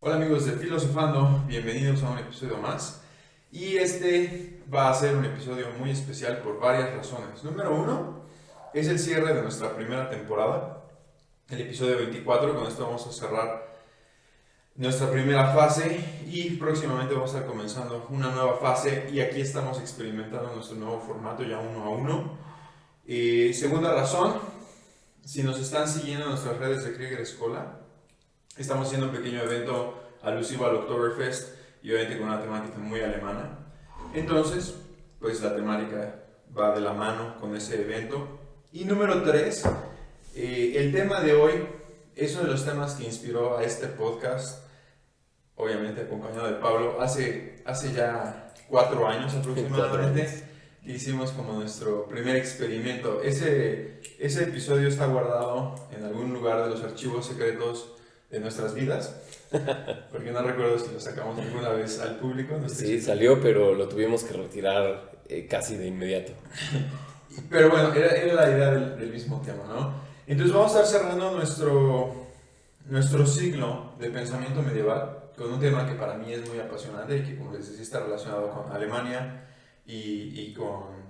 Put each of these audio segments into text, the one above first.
Hola amigos de Filosofando, bienvenidos a un episodio más. Y este va a ser un episodio muy especial por varias razones. Número uno, es el cierre de nuestra primera temporada, el episodio 24. Con esto vamos a cerrar nuestra primera fase y próximamente vamos a estar comenzando una nueva fase. Y aquí estamos experimentando nuestro nuevo formato ya uno a uno. Segunda razón, si nos están siguiendo en nuestras redes de Krieger Escola, estamos haciendo un pequeño evento alusivo al Oktoberfest y obviamente con una temática muy alemana. Entonces, pues la temática va de la mano con ese evento. Y número 3, el tema de hoy es uno de los temas que inspiró a este podcast, obviamente acompañado de Pablo, hace ya 4 años 4 años. aproximadamente, que hicimos como nuestro primer experimento. Ese episodio está guardado en algún lugar de los archivos secretos de nuestras vidas, porque no recuerdo si lo sacamos alguna vez al público, no estoy Sí, seguro. salió, pero lo tuvimos que retirar casi de inmediato. Pero bueno, era la idea del mismo tema, ¿no? Entonces vamos a estar cerrando nuestro ciclo de pensamiento medieval con un tema que para mí es muy apasionante y que, como les decía, está relacionado con Alemania y con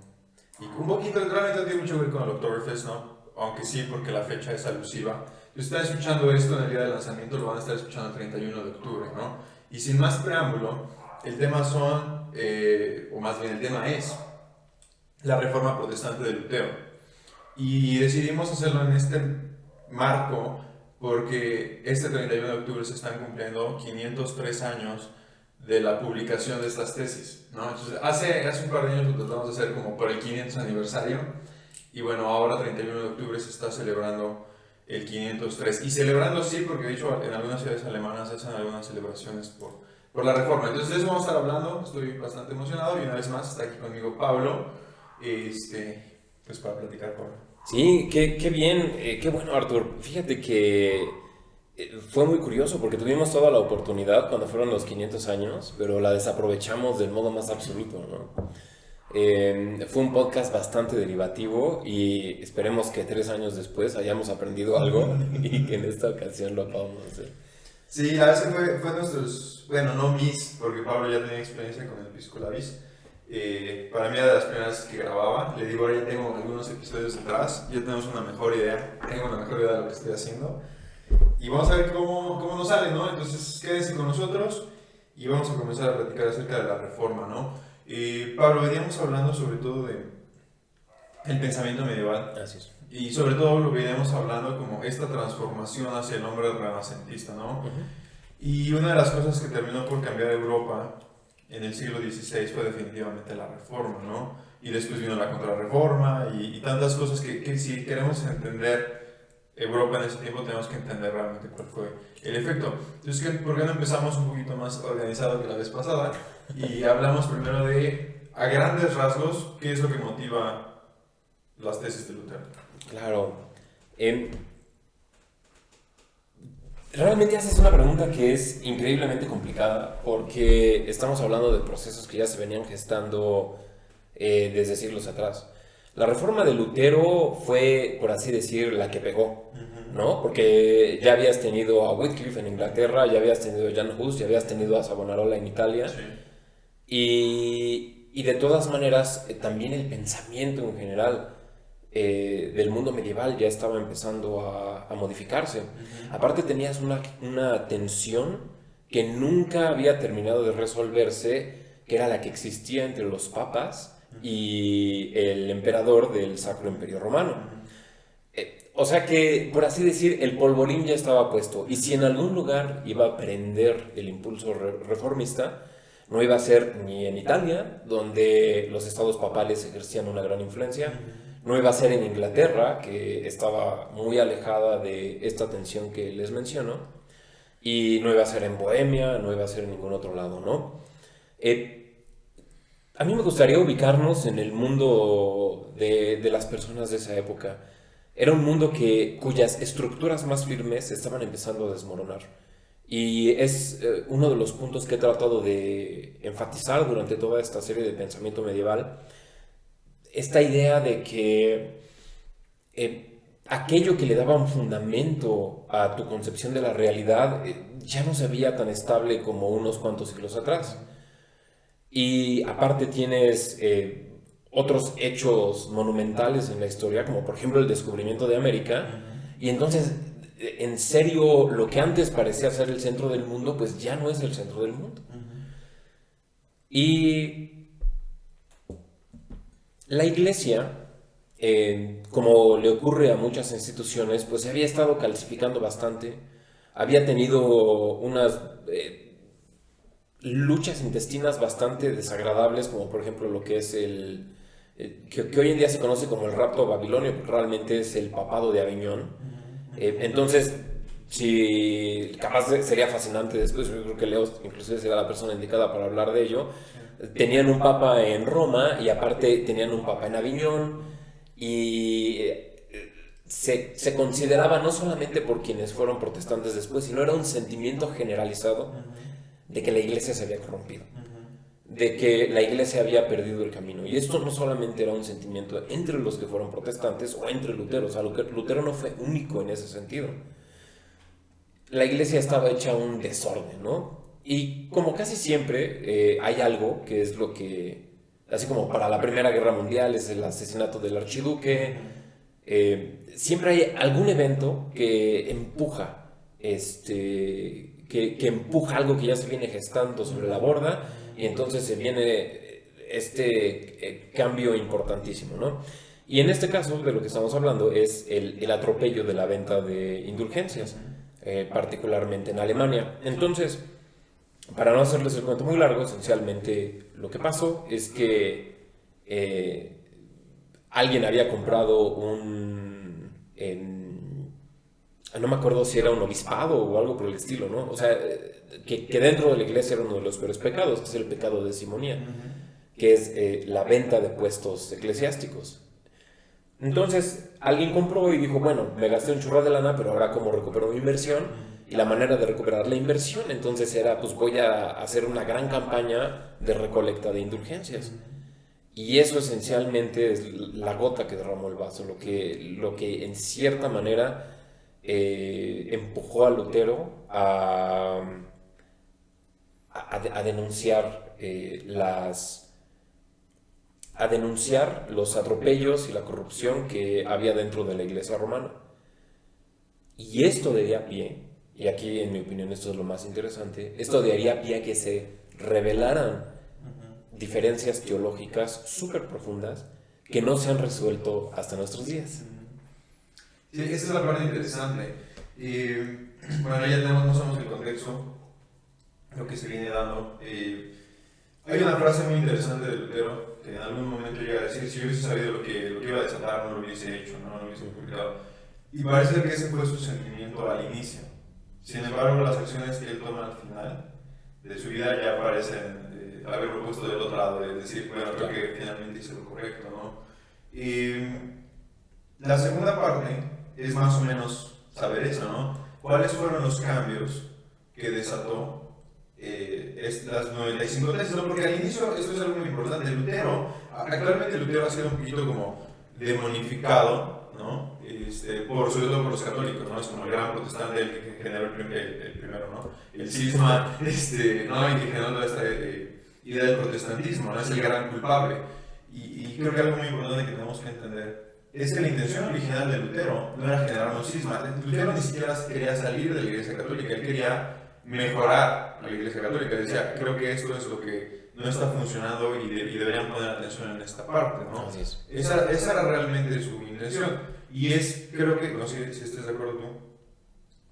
un poquito, realmente no tiene mucho que ver con el Oktoberfest, ¿no? Aunque sí, porque la fecha es alusiva. Si están escuchando esto en el día de lanzamiento, lo van a estar escuchando el 31 de octubre, ¿no? Y sin más preámbulo, el tema o más bien el tema es la reforma protestante de Lutero. Y decidimos hacerlo en este marco porque este 31 de octubre se están cumpliendo 503 años de la publicación de estas tesis, ¿no? Entonces, hace un par de años lo tratamos de hacer como por el 500 aniversario y bueno, ahora 31 de octubre se está celebrando el 503. Y celebrando sí, porque de hecho en algunas ciudades alemanas se hacen algunas celebraciones por la reforma. Entonces de eso vamos a estar hablando, estoy bastante emocionado y una vez más está aquí conmigo Pablo, pues para platicar con él. Sí, qué bien, qué bueno, Arthur. Fíjate que fue muy curioso porque tuvimos toda la oportunidad cuando fueron los 500 años, pero la desaprovechamos del modo más absoluto, ¿no? Fue un podcast bastante derivativo y esperemos que 3 años después hayamos aprendido algo y que en esta ocasión lo podamos hacer. Sí, la verdad es que fue nuestros, bueno, no mis, porque Pablo ya tenía experiencia con el Pisco Labis. Para mí era de las primeras que grababa. Le digo, ahora ya tengo algunos episodios detrás, ya tenemos una mejor idea, tengo una mejor idea de lo que estoy haciendo. Y vamos a ver cómo nos sale, ¿no? Entonces quédense con nosotros y vamos a comenzar a platicar acerca de la reforma, ¿no? Pablo, veníamos hablando sobre todo de el pensamiento medieval. Así es. Y sobre todo lo que iremos hablando como esta transformación hacia el hombre renacentista, ¿no? Ujú. Y una de las cosas que terminó por cambiar Europa en el siglo XVI fue definitivamente la reforma, ¿no? Y después vino la contrarreforma y tantas cosas que si queremos entender Europa en ese tiempo tenemos que entender realmente cuál fue el efecto. Entonces, ¿por qué no empezamos un poquito más organizado que la vez pasada? Y hablamos primero de, a grandes rasgos, qué es lo que motiva las tesis de Lutero. Claro. Em, Realmente haces una pregunta que es increíblemente complicada porque estamos hablando de procesos que ya se venían gestando desde siglos atrás. La reforma de Lutero fue, por así decir, la que pegó, ¿no? Porque ya habías tenido a Wycliffe en Inglaterra, ya habías tenido a Jan Hus, ya habías tenido a Savonarola en Italia, Sí. y de todas maneras también el pensamiento en general del mundo medieval ya estaba empezando a modificarse. Aparte tenías una tensión que nunca había terminado de resolverse, que era la que existía entre los papas y el emperador del Sacro Imperio Romano. O sea que, por así decir, el polvorín ya estaba puesto. Y si en algún lugar iba a prender el impulso reformista, no iba a ser ni en Italia, donde los estados papales ejercían una gran influencia, no iba a ser en Inglaterra, que estaba muy alejada de esta tensión que les menciono, y no iba a ser en Bohemia, no iba a ser en ningún otro lado, ¿no? Eh, a mí me gustaría ubicarnos en el mundo de las personas de esa época. Era un mundo cuyas estructuras más firmes estaban empezando a desmoronar. Y es uno de los puntos que he tratado de enfatizar durante toda esta serie de pensamiento medieval, esta idea de que aquello que le daba un fundamento a tu concepción de la realidad ya no se veía tan estable como unos cuantos siglos atrás. Y aparte tienes otros hechos monumentales en la historia, como por ejemplo el descubrimiento de América, y entonces, en serio, lo que antes parecía ser el centro del mundo, pues ya no es el centro del mundo. Y la iglesia, como le ocurre a muchas instituciones, pues se había estado calcificando bastante, había tenido unas luchas intestinas bastante desagradables, como por ejemplo lo que es que hoy en día se conoce como el rapto babilonio, pero realmente es el papado de Aviñón. Entonces, si capaz sería fascinante después, yo creo que Leo inclusive será la persona indicada para hablar de ello. Tenían un papa en Roma y aparte tenían un papa en Aviñón y se consideraba no solamente por quienes fueron protestantes después, sino era un sentimiento generalizado de que la iglesia se había corrompido, de que la iglesia había perdido el camino. Y esto no solamente era un sentimiento entre los que fueron protestantes o entre Lutero, o sea, Lutero no fue único en ese sentido. La iglesia estaba hecha un desorden, ¿no? Y como casi siempre hay algo que es lo que, así como para la Primera Guerra Mundial es el asesinato del archiduque, siempre hay algún evento que empuja, que empuja algo que ya se viene gestando sobre la borda y entonces se viene cambio importantísimo, ¿no? Y en este caso de lo que estamos hablando es el atropello de la venta de indulgencias, particularmente en Alemania. Entonces, para no hacerles el cuento muy largo, esencialmente lo que pasó es que alguien había comprado no me acuerdo si era un obispado o algo por el estilo, ¿no? O sea, que dentro de la iglesia era uno de los peores pecados, que es el pecado de simonía, que es la venta de puestos eclesiásticos. Entonces, alguien compró y dijo, bueno, me gasté un churro de lana, pero ahora cómo recupero mi inversión. Y la manera de recuperar la inversión, entonces era, pues voy a hacer una gran campaña de recolecta de indulgencias. Y eso esencialmente es la gota que derramó el vaso, lo que en cierta manera empujó a Lutero a denunciar a denunciar los atropellos y la corrupción que había dentro de la iglesia romana. Y esto daría pie, y aquí en mi opinión esto es lo más interesante, esto daría pie a que se revelaran diferencias teológicas súper profundas que no se han resuelto hasta nuestros días. Sí, esa es la parte interesante. Bueno, ya tenemos más o menos el contexto, lo que se viene dando. Hay una frase muy interesante de Lutero que en algún momento llega a decir, si yo hubiese sabido lo que iba a desatar, no lo hubiese hecho, no lo hubiese publicado. Y parece que ese fue su sentimiento al inicio. Sin embargo, las acciones que él toma al final de su vida ya parecen haberlo puesto del otro lado, es decir, bueno, creo que finalmente hice lo correcto, ¿no? Y la segunda parte es más o menos saber eso, ¿no? ¿Cuáles fueron los cambios que desató las 95 tesis? ¿No? Porque al inicio, esto es algo muy importante, actualmente Lutero ha sido un poquito como demonificado, ¿no? Sobre todo por los católicos, ¿no? Es como el gran protestante el que generó el primero, ¿no? El cisma, ¿no? Y que generó toda esta idea del protestantismo, ¿no? Es el gran culpable. Y creo que algo muy importante que tenemos que entender es que la intención original de Lutero no era generar un cisma. Lutero ni siquiera quería salir de la Iglesia Católica, él quería mejorar a la Iglesia Católica. Decía, creo que esto es lo que no está funcionando y deberían poner atención en esta parte, ¿no? Así es. Esa era realmente su intención. Y creo que, no sé si estás de acuerdo tú,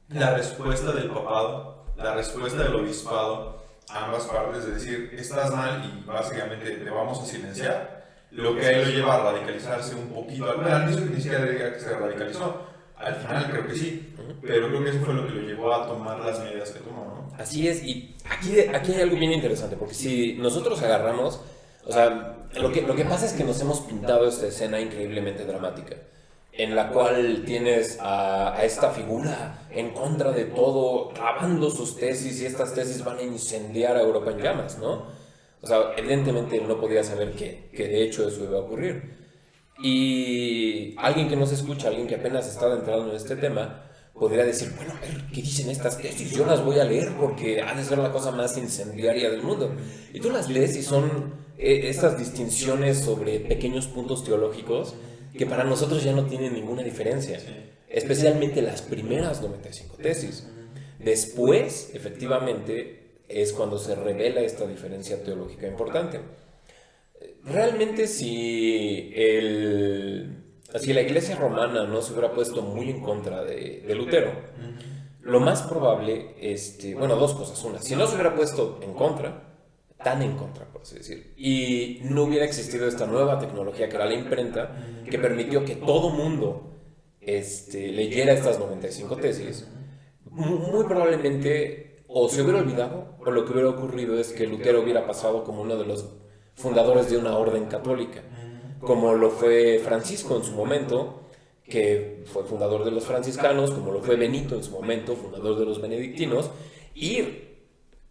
la respuesta del papado, la respuesta del obispado, a ambas partes, de decir, estás mal y básicamente te vamos a silenciar, lo que a él lo lleva a radicalizarse un poquito. Al inicio ni siquiera diría que se radicalizó, al final creo que sí, pero creo que eso fue lo que lo llevó a tomar las medidas que tomó, ¿no? Así es, y aquí hay algo bien interesante, porque si nosotros agarramos, o sea, lo que pasa es que nos hemos pintado esta escena increíblemente dramática, en la cual tienes a esta figura en contra de todo, clavando sus tesis, y estas tesis van a incendiar a Europa en llamas, ¿no? O sea, evidentemente él no podía saber que de hecho eso iba a ocurrir. Y alguien que nos escucha, alguien que apenas está entrando en este tema, podría decir, bueno, a ver, ¿qué dicen estas tesis? Yo las voy a leer porque ha de ser la cosa más incendiaria del mundo. Y tú las lees y son estas distinciones sobre pequeños puntos teológicos que para nosotros ya no tienen ninguna diferencia, especialmente las primeras 95 tesis. Después, efectivamente, es cuando se revela esta diferencia teológica importante. Realmente si la iglesia romana no se hubiera puesto muy en contra de Lutero, lo más probable, bueno, dos cosas. Una, si no se hubiera puesto en contra, tan en contra, por así decir, y no hubiera existido esta nueva tecnología que era la imprenta, que permitió que todo mundo leyera estas 95 tesis, muy probablemente o se hubiera olvidado, o lo que hubiera ocurrido es que Lutero hubiera pasado como uno de los fundadores de una orden católica, como lo fue Francisco en su momento, que fue fundador de los franciscanos, como lo fue Benito en su momento, fundador de los benedictinos, y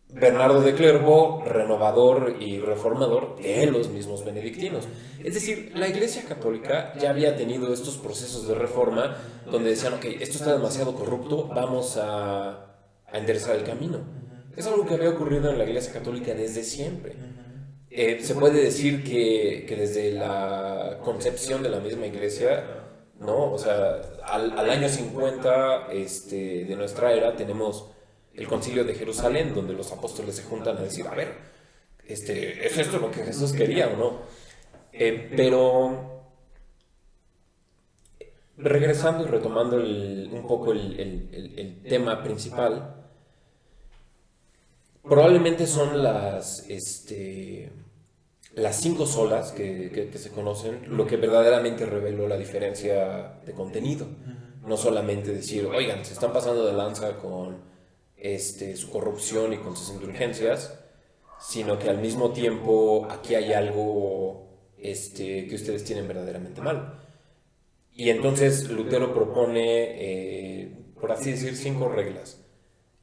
Bernardo de Clairvaux, renovador y reformador de los mismos benedictinos. Es decir, la Iglesia Católica ya había tenido estos procesos de reforma donde decían, ok, esto está demasiado corrupto, vamos a enderezar el camino. Es algo que había ocurrido en la Iglesia Católica desde siempre. Se puede decir que desde la concepción de la misma Iglesia, ¿no? O sea, al año 50 de nuestra era tenemos el Concilio de Jerusalén, donde los apóstoles se juntan a decir, a ver, ¿es esto lo que Jesús quería o no? Pero regresando y retomando un poco el tema principal, probablemente son las 5 solas que se conocen lo que verdaderamente reveló la diferencia de contenido. No solamente decir, oigan, se están pasando de lanza con su corrupción y con sus indulgencias, sino que al mismo tiempo aquí hay algo que ustedes tienen verdaderamente mal. Y entonces Lutero propone, por así decir, 5 reglas.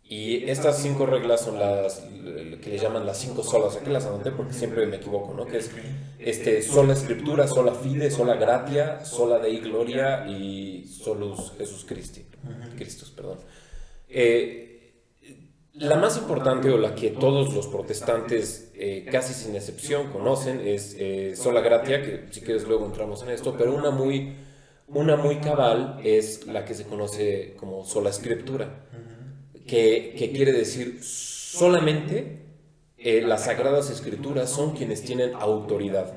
Y estas 5 reglas son las que le llaman las 5 solas. Aquí las anoté porque siempre me equivoco, ¿no? Que es sola Escritura, sola Fide, sola Gratia, sola Dei Gloria y solus Jesus Christi. Christus, perdón. La más importante o la que todos los protestantes, casi sin excepción, conocen es sola Gratia, que si quieres luego entramos en esto, pero una muy cabal es la que se conoce como sola Escritura. Que quiere decir solamente las Sagradas Escrituras son quienes tienen autoridad.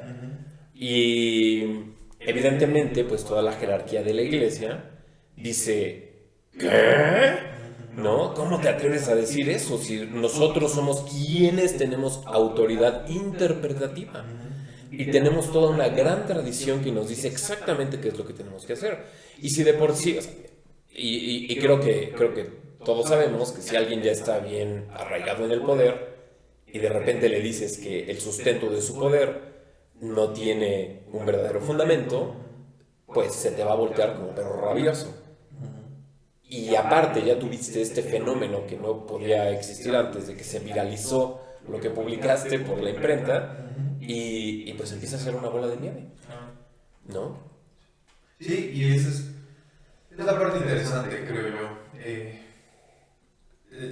Y evidentemente, pues toda la jerarquía de la iglesia dice, ¿qué? ¿No? ¿Cómo te atreves a decir eso si nosotros somos quienes tenemos autoridad interpretativa? Y tenemos toda una gran tradición que nos dice exactamente qué es lo que tenemos que hacer. Y si de por sí, o sea, y creo que todos sabemos que si alguien ya está bien arraigado en el poder y de repente le dices que el sustento de su poder no tiene un verdadero fundamento, pues se te va a voltear como perro rabioso. Y aparte ya tuviste este fenómeno que no podía existir antes de que se viralizó lo que publicaste por la imprenta y pues empieza a ser una bola de nieve, ¿no? Sí, y esa es la parte interesante, creo yo.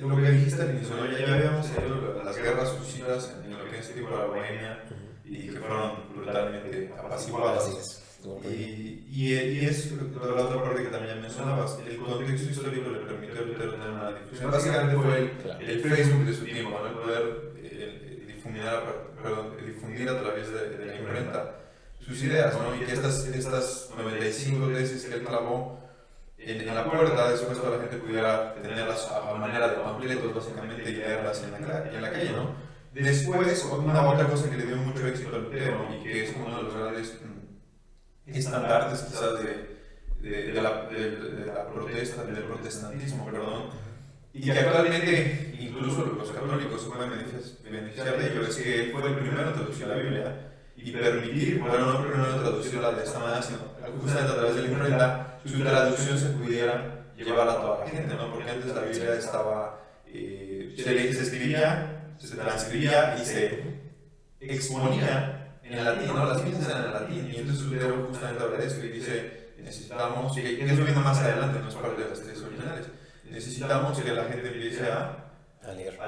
Lo que dijiste al inicio, ¿no? Ya habíamos tenido las guerras suicidas en lo que es tipo la Bohemia y que fueron brutalmente apaciguadas. Y es la otra parte que también mencionabas, el contexto histórico le permitió a Lutero tener una difusión. Básicamente fue el Facebook de su tiempo, ¿no? El poder difundir a través de la imprenta sus ideas, ¿no? Y que estas 95 tesis que él clavó en la puerta, después toda la gente pudiera tenerlas a manera de panfletos, básicamente, y leerlas en la calle, ¿no? Después, una otra cosa que le dio mucho éxito a Lutero y que es uno de los grandes estandartes quizás de la protesta, del protestantismo, perdón, y que actualmente incluso los católicos se pueden beneficiar de ello, es que él fue el primero en traducir la Biblia y permitir, bueno, no primero traducirla de esta manera, sino justamente a través de la imprenta, su traducción se pudiera llevar a toda la gente, ¿no? Porque antes la Biblia estaba, se escribía, se transcribía y se exponía en latín, ¿no? Las misas eran en latín, y entonces Lutero justamente habla de esto y dice, necesitamos, que eso viene más adelante, no es parte de las tesis originales, necesitamos que la gente empiece a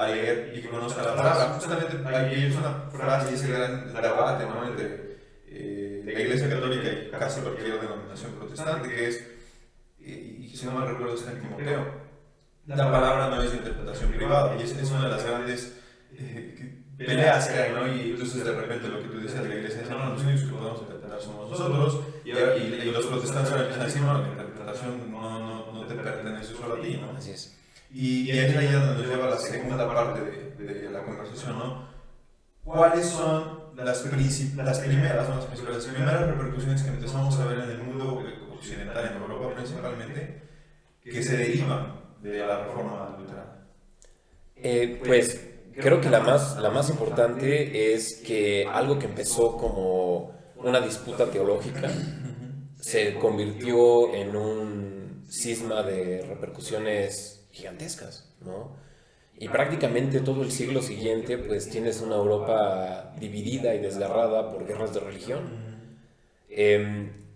leer y que conozca la palabra. Justamente ahí es una frase y ese gran debate, ¿no? Entre la Iglesia Católica y casi cualquier denominación protestante, que es, y si no mal recuerdo está en Timoteo, la palabra no es de interpretación privada, y es una de las grandes peleas que hay, ¿no? Y entonces de repente lo que tú decías, la Iglesia dice, no, los únicos que podemos interpretar somos nosotros, y los protestantes ahora empiezan a decir, no, la interpretación no te pertenece solo a ti, ¿no? Así es. Y es ahí donde nos lleva la segunda parte de la conversación, ¿no? ¿Cuáles son las primeras repercusiones que empezamos a ver en el mundo occidental, en Europa principalmente, que se derivan de la reforma luterana? Pues creo que la más importante es que algo que empezó como una disputa teológica se convirtió en un cisma de repercusiones gigantescas, ¿no? Y prácticamente todo el siglo siguiente, pues tienes una Europa dividida y desgarrada por guerras de religión.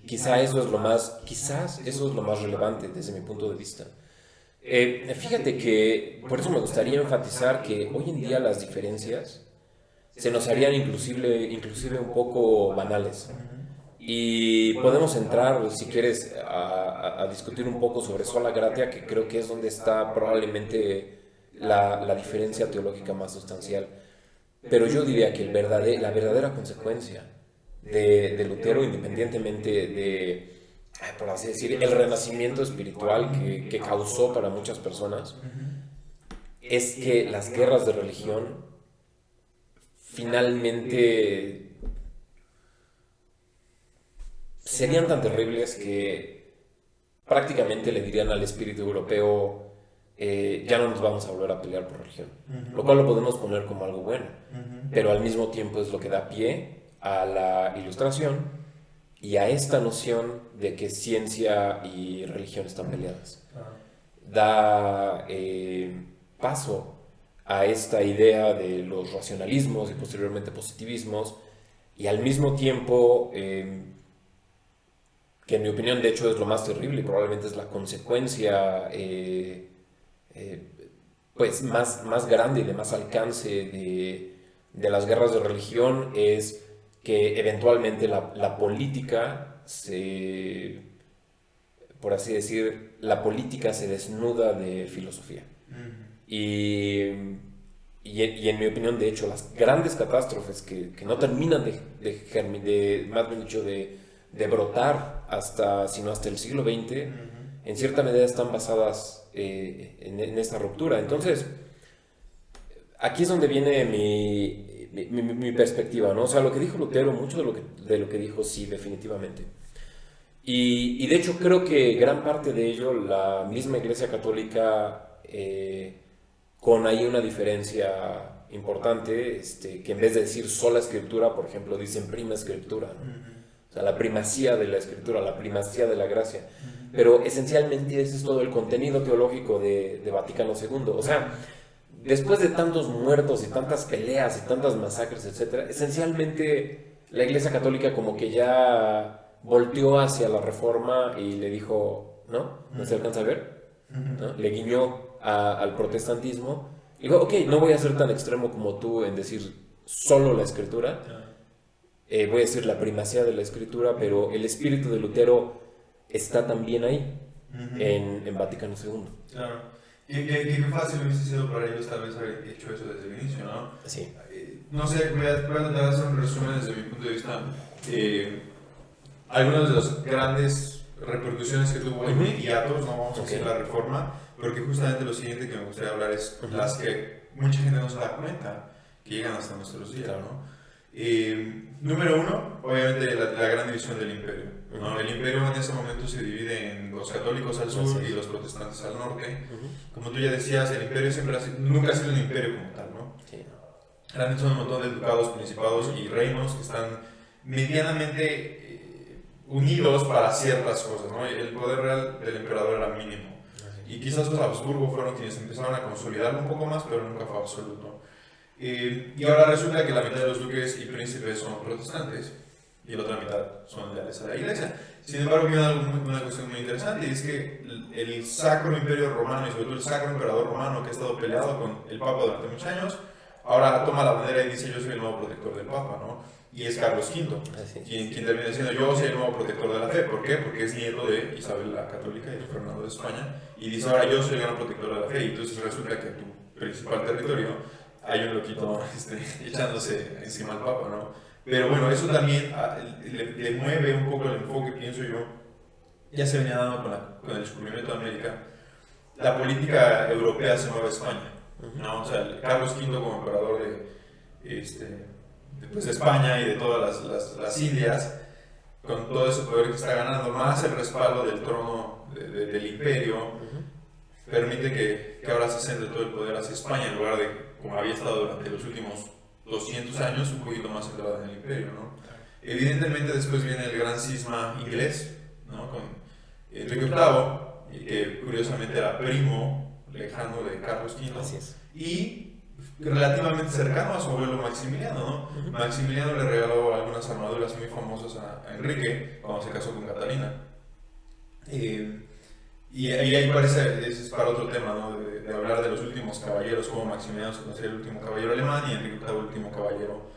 Quizás eso es lo más relevante desde mi punto de vista. Fíjate que por eso me gustaría enfatizar que hoy en día las diferencias se nos harían inclusive un poco banales. Y podemos entrar, si quieres, a discutir un poco sobre sola gratia, que creo que es donde está probablemente la diferencia teológica más sustancial. Pero yo diría que la verdadera consecuencia de Lutero, independientemente de, por así decir, el renacimiento espiritual que causó para muchas personas, es que las guerras de religión finalmente serían tan terribles que prácticamente le dirían al espíritu europeo, ya no nos vamos a volver a pelear por religión, lo cual lo podemos poner como algo bueno, pero al mismo tiempo es lo que da pie a la ilustración y a esta noción de que ciencia y religión están peleadas. Da paso a esta idea de los racionalismos y posteriormente positivismos, y al mismo tiempo, que en mi opinión de hecho es lo más terrible y probablemente es la consecuencia pues más grande y de más alcance de las guerras de religión, es que eventualmente la política por así decir, la política se desnuda de filosofía. Y en mi opinión, de hecho, las grandes catástrofes que no terminan más bien dicho, de brotar sino hasta el siglo XX, en cierta medida están basadas en esta ruptura. Entonces, aquí es donde viene mi perspectiva, ¿no? O sea, lo que dijo Lutero, mucho de lo que dijo, sí, definitivamente. Y de hecho creo que gran parte de ello la misma Iglesia Católica, con ahí una diferencia importante, que en vez de decir sola escritura, por ejemplo, dicen prima escritura, ¿no? O sea, la primacía de la escritura, la primacía de la gracia. Pero esencialmente ese es todo el contenido teológico de Vaticano II. O sea, después de tantos muertos y tantas peleas y tantas masacres, etc., esencialmente la Iglesia Católica como que ya volteó hacia la Reforma y le dijo, ¿no se alcanza a ver? ¿No? Le guiñó al protestantismo y dijo, ok, no voy a ser tan extremo como tú en decir solo la escritura, voy a decir la primacía de la escritura, pero el espíritu de Lutero está también ahí, en Vaticano II. Claro. Qué fácil hubiese sido para ellos tal vez haber hecho eso desde el inicio, ¿no? Sí. No sé, voy a tratar de hacer un resumen desde mi punto de vista. Algunas de las grandes repercusiones que tuvo inmediatos, no vamos a decir la Reforma, porque justamente lo siguiente que me gustaría hablar es las que mucha gente no se da cuenta, que llegan hasta nuestros días, ¿no? Número uno, obviamente la gran división del imperio, ¿no? El imperio en ese momento se divide en los católicos al sur y los protestantes al norte. Como tú ya decías, el imperio nunca ha sido un imperio como tal, ¿no? Sí. Realmente son un montón de ducados, principados y reinos que están medianamente unidos para ciertas cosas, ¿no? El poder real del emperador era mínimo. Y quizás los Habsburgo fueron quienes empezaron a consolidarlo un poco más, pero nunca fue absoluto. Y ahora resulta que la mitad de los duques y príncipes son protestantes y la otra mitad son leales a la iglesia. Sin embargo, hay una cuestión muy interesante, y es que el Sacro Imperio Romano, y sobre todo el Sacro Emperador Romano, que ha estado peleado con el Papa durante muchos años, ahora toma la bandera y dice: yo soy el nuevo protector del Papa, ¿no? Y es Carlos V, quien termina diciendo: yo soy el nuevo protector de la fe. ¿Por qué? Porque es nieto de Isabel la Católica y de Fernando de España, y dice: ahora yo soy el gran protector de la fe. Y entonces resulta que en tu principal territorio hay un loquito echándose encima al Papa, ¿no? Pero bueno, eso también le mueve un poco el enfoque, pienso yo. Ya se venía dando con el descubrimiento de América. La política europea se mueve a España, ¿no? O sea, Carlos V como emperador de España y de todas las Indias, con todo ese poder que está ganando, más el respaldo del trono del imperio, permite que ahora se centre todo el poder hacia España, en lugar de, como había estado durante los últimos 200 años, un poquito más centrado en el imperio, ¿no? Evidentemente después viene el gran cisma inglés, ¿no? Con Enrique VIII, que curiosamente era primo lejano de Carlos V, y relativamente cercano a su abuelo Maximiliano, ¿no? Maximiliano le regaló algunas armaduras muy famosas a Enrique cuando se casó con Catalina. Y ahí parece, ese es para otro tema, ¿no? De hablar de los últimos caballeros, como Maximiliano se considera el último caballero alemán y Enrique VIII el último caballero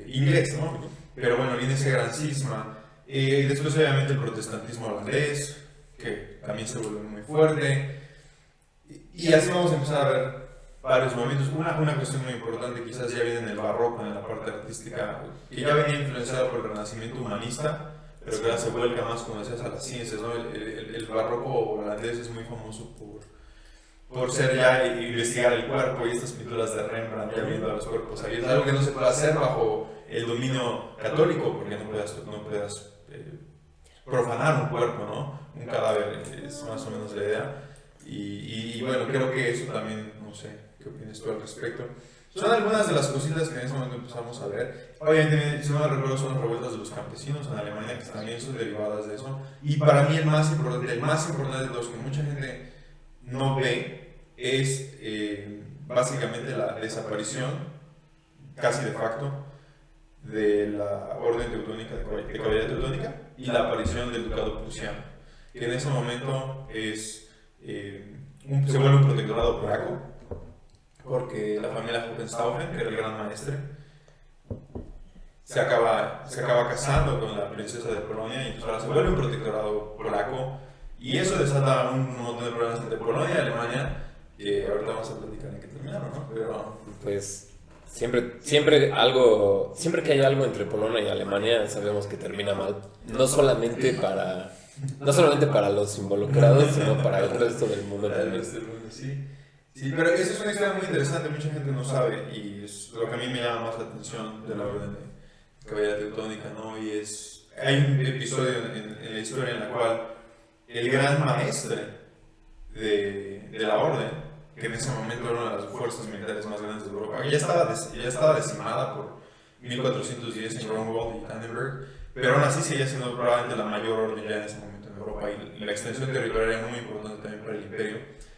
inglés, ¿no? Pero bueno, viene ese gran cisma. Y después obviamente el protestantismo holandés, que también se vuelve muy fuerte. Y así vamos a empezar a ver varios momentos. Una cuestión muy importante quizás ya viene en el barroco, en la parte artística, que ya venía influenciada por el renacimiento humanista, pero que ahora se vuelca más, como decías, a las ciencias, ¿no? El barroco holandés es muy famoso por ser ya investigar el cuerpo, y estas pinturas de Rembrandt ya viendo a los cuerpos abiertos, algo que no se puede hacer bajo el dominio católico, porque no puedas profanar un cuerpo, ¿no? Un cadáver es más o menos la idea. Y bueno, creo que eso también, no sé, ¿qué opinas tú al respecto? Son algunas de las cositas que en ese momento empezamos a ver. Obviamente, si no me recuerdo, son las revueltas de los campesinos en Alemania, que también son derivadas de eso. Y para mí el más importante de los que mucha gente no ve, es básicamente la desaparición, casi de facto, de la Orden Teutónica, de Caballería Teutónica, y la aparición del Ducado Prusiano, que en ese momento se vuelve un protectorado polaco, porque la familia Hohenstaufen, que era el gran maestre, se acaba casando con la princesa de Polonia, y entonces ahora se vuelve un protectorado polaco, y eso desata un montón de problemas entre Polonia y Alemania, que ahorita vamos a platicar en qué terminaron, ¿no? Pero pues siempre que hay algo entre Polonia y Alemania sabemos que termina mal, no solamente para los involucrados, sino para el resto del mundo también. Sí, pero esa es una historia muy interesante, mucha gente no sabe, y es lo que a mí me llama más la atención de la Orden de Caballería Teutónica, ¿no? Y hay un episodio en la historia en la cual el gran maestre de la Orden, que en ese momento era una de las fuerzas militares más grandes de Europa, ya estaba decimada por 1410 en Grunwald y Tannenberg, pero aún así seguía siendo probablemente la mayor orden ya en ese momento en Europa, y la extensión territorial era muy importante también para el imperio.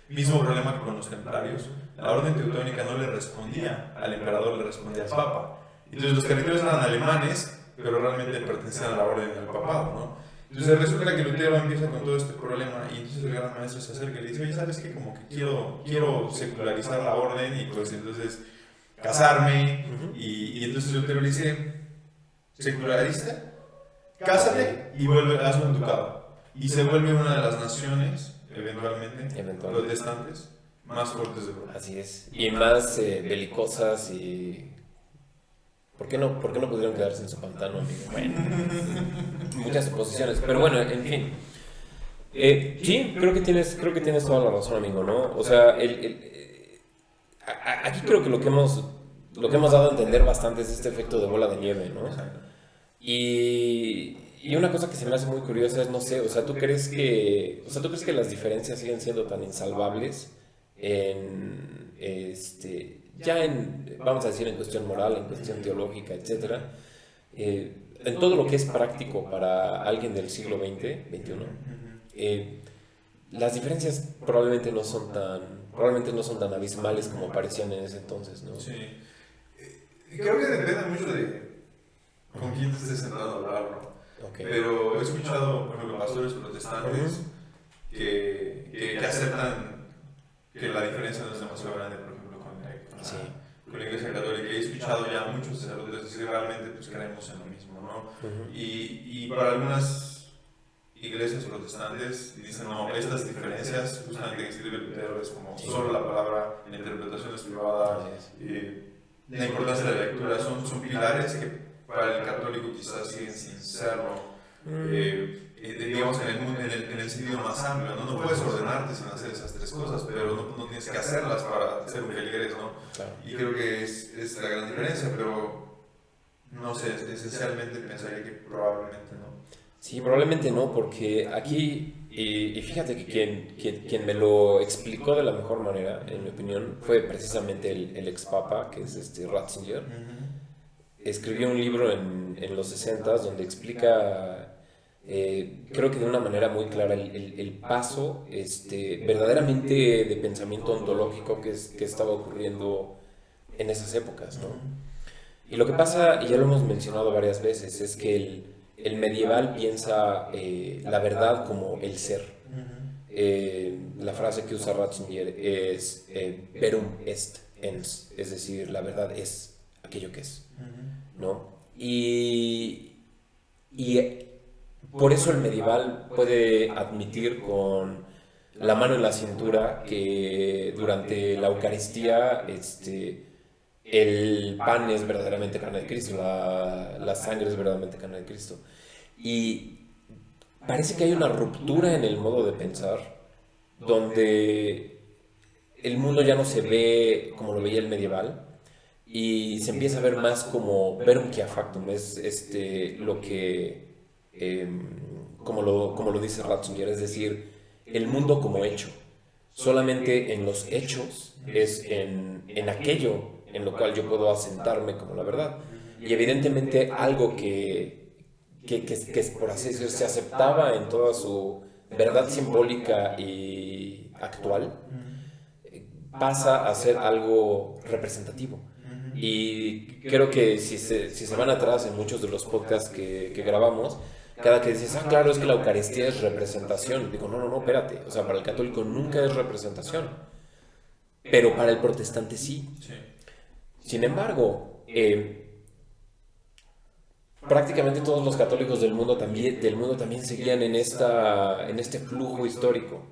Mismo problema que con los templarios, la orden teutónica no le respondía al emperador, le respondía al papa. Entonces los territorios eran alemanes, pero realmente pertenecían a la orden del papado, ¿no? Entonces resulta que Lutero empieza con todo este problema, y entonces el gran maestro se acerca y le dice: oye, ¿sabes qué? Como que quiero secularizar la orden, y pues entonces casarme. Y entonces Lutero le dice: seculariza, cásate y haz un ducado. Y se vuelve una de las naciones, eventualmente. Protestantes más fuertes de Europa. Así es. Y más belicosas y... ¿Por qué no pudieron quedarse en su pantano, amigo? Bueno, muchas suposiciones. Pero bueno, en fin. Sí, creo que tienes toda la razón, amigo, ¿no? O sea, aquí creo que lo que hemos dado a entender bastante es este efecto de bola de nieve, ¿no? Y una cosa que se me hace muy curiosa es, no sé, o sea, ¿tú crees que las diferencias siguen siendo tan insalvables vamos a decir, en cuestión moral, en cuestión teológica, etcétera, en todo lo que es práctico para alguien del siglo XX, XXI, las diferencias probablemente no son probablemente no son tan abismales como parecían en ese entonces, ¿no? Sí. Creo que depende mucho de con quién te estés sentado a hablar, ¿no? Okay. Pero he escuchado, por ejemplo, pastores protestantes que aceptan que la diferencia no es demasiado grande, por ejemplo, Sí. Con la Iglesia Católica. He escuchado ya a muchos sacerdotes decir realmente pues creemos en lo mismo, ¿no? Y para algunas iglesias protestantes dicen, no, estas diferencias, justamente que escribe Lutero, es como solo la palabra, la interpretación es privada, la importancia de la lectura, son pilares que para el católico quizás siguen sin serlo. Digamos que en el sentido más amplio, ¿no? No puedes ordenarte sin hacer esas tres cosas, pero no tienes que hacerlas para ser un feligres, ¿no? Claro. Y creo que es la gran diferencia, pero no sé, esencialmente pensaría que probablemente no. Sí, probablemente no, porque aquí, y fíjate que quien me lo explicó de la mejor manera, en mi opinión, fue precisamente el ex papa, que es Ratzinger. Escribió un libro en los 60 donde explica, creo que de una manera muy clara, el paso verdaderamente de pensamiento ontológico que estaba ocurriendo en esas épocas, ¿no? Y lo que pasa, y ya lo hemos mencionado varias veces, es que el medieval piensa la verdad como el ser. La frase que usa Ratzinger es verum est ens, es decir, la verdad es aquello que es, ¿no? Y por eso el medieval puede admitir con la mano en la cintura que durante la Eucaristía el pan es verdaderamente carne de Cristo, la sangre es verdaderamente carne de Cristo. Y parece que hay una ruptura en el modo de pensar, donde el mundo ya no se ve como lo veía el medieval, y se empieza a ver más como verum quia factum, es lo que, como lo dice Ratzinger, es decir, el mundo como hecho. Solamente en los hechos es en aquello en lo cual yo puedo asentarme como la verdad. Y evidentemente algo que por así decirlo, se aceptaba en toda su verdad simbólica y actual, pasa a ser algo representativo. Y creo que si se van atrás en muchos de los podcasts que grabamos, cada que dices, ah, claro, es que la Eucaristía es representación. Digo, no, espérate. O sea, para el católico nunca es representación. Pero para el protestante sí. Sin embargo, prácticamente todos los católicos del mundo también seguían en este flujo histórico.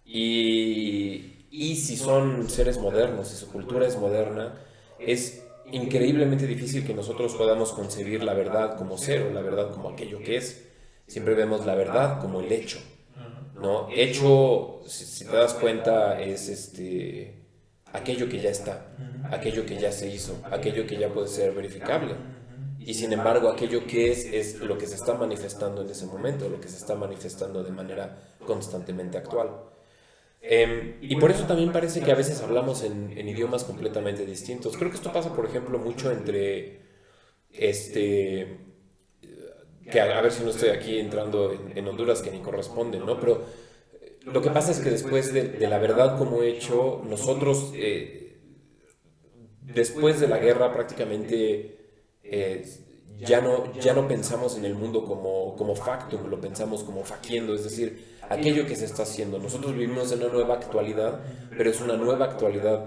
Y si son seres modernos, si su cultura es moderna, es increíblemente difícil que nosotros podamos concebir la verdad como ser o la verdad como aquello que es. Siempre vemos la verdad como el hecho, ¿no? Hecho, si te das cuenta, es aquello que ya está, aquello que ya se hizo, aquello que ya puede ser verificable. Y sin embargo, aquello que es lo que se está manifestando en ese momento, lo que se está manifestando de manera constantemente actual. Y por eso también parece que a veces hablamos en idiomas completamente distintos. Creo que esto pasa, por ejemplo, mucho entre que a ver si no estoy aquí entrando en Honduras que ni corresponde, ¿no? Pero lo que pasa es que después de la verdad como hecho, nosotros, después de la guerra prácticamente ya no pensamos en el mundo como factum, lo pensamos como faciendo, es decir, aquello que se está haciendo. Nosotros vivimos en una nueva actualidad, pero es una nueva actualidad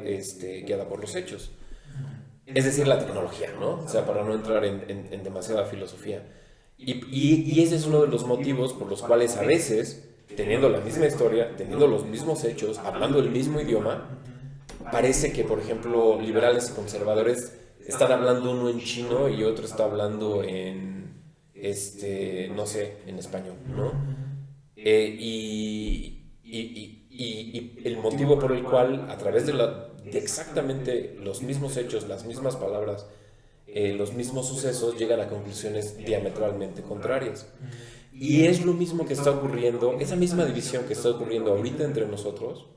guiada por los hechos. Es decir, la tecnología, ¿no? O sea, para no entrar en demasiada filosofía. Y ese es uno de los motivos por los cuales a veces, teniendo la misma historia, teniendo los mismos hechos, hablando el mismo idioma, parece que, por ejemplo, liberales y conservadores están hablando uno en chino y otro está hablando en, no sé, en español, ¿no? Y el motivo por el cual, a través de exactamente los mismos hechos, las mismas palabras, los mismos sucesos, llegan a conclusiones diametralmente contrarias. Y es lo mismo que está ocurriendo, esa misma división que está ocurriendo ahorita entre nosotros,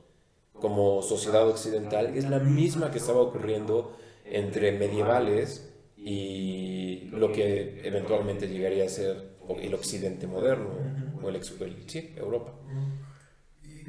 como sociedad occidental, es la misma que estaba ocurriendo entre medievales y lo que eventualmente llegaría a ser el occidente moderno, o sí, Europa.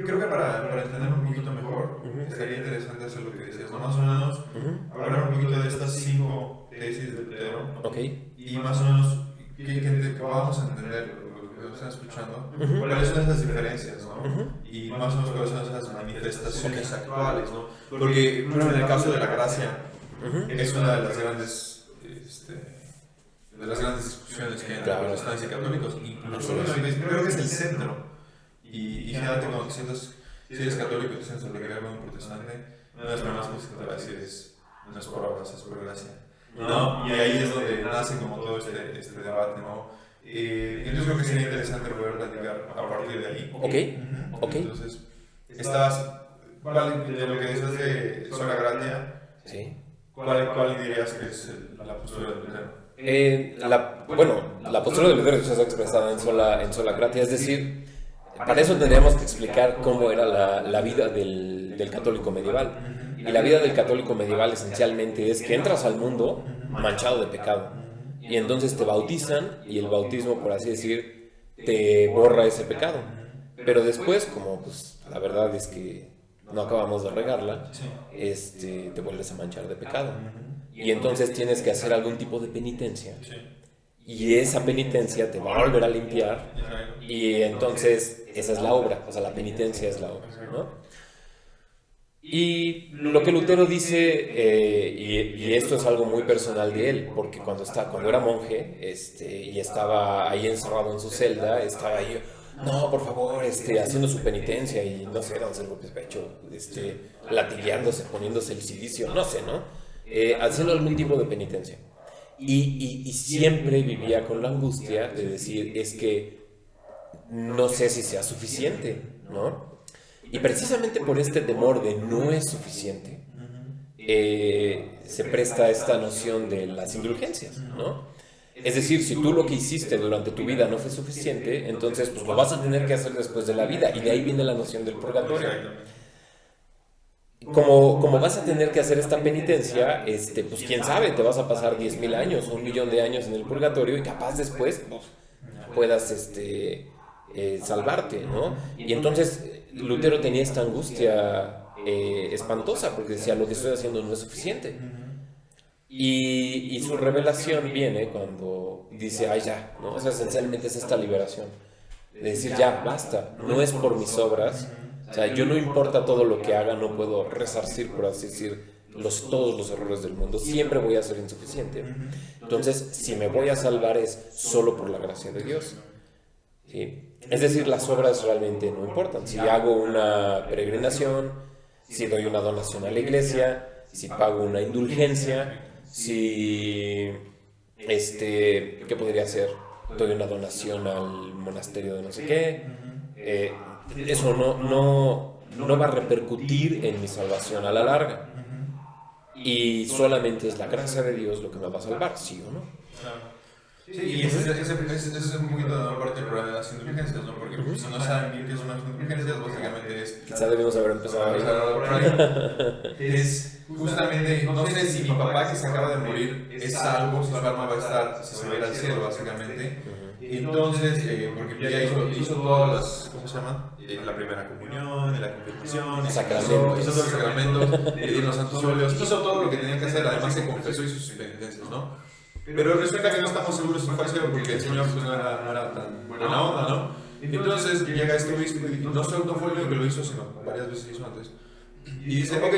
creo que para entender un poquito mejor, sería interesante hacer lo que decías, ¿no? Más o menos hablar un poquito de estas 5 tesis de Lutero. Ok. Y más o menos que podamos entender lo que nos están escuchando, cuáles son esas diferencias, ¿no? Y más o menos cuáles son esas manifestaciones actuales, ¿no? Porque, por ejemplo, en el caso de la gracia, es una de las grandes, discusiones que hay entre protestantes y católicos. Incluso creo que es el centro. Y generalmente cuando te sientas, si eres católico y te sientas sobre creer un protestante, una de las primeras cosas que te va a decir es, no es por obras, es por gracia. ¿No? Y ahí es donde nace como todo este debate, ¿no? Entonces creo que sería interesante poder platicar a partir de ahí. Ok. Entonces, de lo que decías de sola gratia, Sí. ¿cuál dirías que es la postura de Lutero? La postura de Lutero está expresada en sola gratia, es decir, para eso tendríamos que explicar cómo era la vida del católico medieval. Y la vida del católico medieval esencialmente es que entras al mundo manchado de pecado. Y entonces te bautizan y el bautismo, por así decir, te borra ese pecado. Pero después, como pues la verdad es que no acabamos de regarla, te vuelves a manchar de pecado. Y entonces tienes que hacer algún tipo de penitencia. Y esa penitencia te va a volver a limpiar. Y entonces esa es la obra, o sea, la penitencia es la obra, ¿no? Y lo que Lutero dice, y esto es algo muy personal de él, porque cuando era monje y estaba ahí encerrado en su celda, estaba ahí, no, por favor, haciendo su penitencia y no sé, dándose el golpe de pecho, latigueándose, poniéndose el cilicio, no sé, ¿no? Haciendo algún tipo de penitencia. Y siempre vivía con la angustia de decir, es que no sé si sea suficiente, ¿no? Y precisamente por este temor de no es suficiente, se presta esta noción de las indulgencias, ¿no? Es decir, si tú lo que hiciste durante tu vida no fue suficiente, entonces pues lo vas a tener que hacer después de la vida, y de ahí viene la noción del purgatorio. Como vas a tener que hacer esta penitencia, pues quién sabe, te vas a pasar 10.000 años, 1.000.000 de años en el purgatorio, y capaz después pues, puedas salvarte, ¿no? Y entonces Lutero tenía esta angustia espantosa, porque decía, lo que estoy haciendo no es suficiente. Y su revelación viene cuando dice, ay ya, ¿no? O sea, esencialmente es esta liberación, de decir, ya, basta, no es por mis obras, o sea, yo no importa todo lo que haga, no puedo resarcir, por así decir, todos los errores del mundo, siempre voy a ser insuficiente. Entonces, si me voy a salvar es solo por la gracia de Dios. ¿Sí? Es decir, las obras realmente no importan. Si hago una peregrinación, si doy una donación a la iglesia, si pago una indulgencia, si, ¿qué podría hacer? Doy una donación al monasterio de no sé qué. Eso no va a repercutir en mi salvación a la larga. Y solamente es la gracia de Dios lo que me va a salvar, ¿sí o no? Sí, y ese es un poquito la parte del problema de las indulgencias, ¿no? Porque si no saben bien qué son las indulgencias, básicamente es... Quizá debemos haber empezado ahí. Es justamente, no sé si mi papá que se acaba de morir es salvo, si su alma va a estar, si se va a ir al cielo, básicamente. Entonces, porque ya hizo todas las, ¿cómo se llama? La primera comunión, la confirmación, hizo todos los sacramentos, le dio los santos óleos, hizo todo lo que tenía que hacer, además se confesó y hizo sus penitencias, ¿no? Pero resulta que no estamos seguros si fue al cielo porque el Señor pues, no era tan buena onda, ¿no? Entonces llega este obispo y no solo fue el único que lo hizo, sino varias veces hizo antes. Y dice, ok,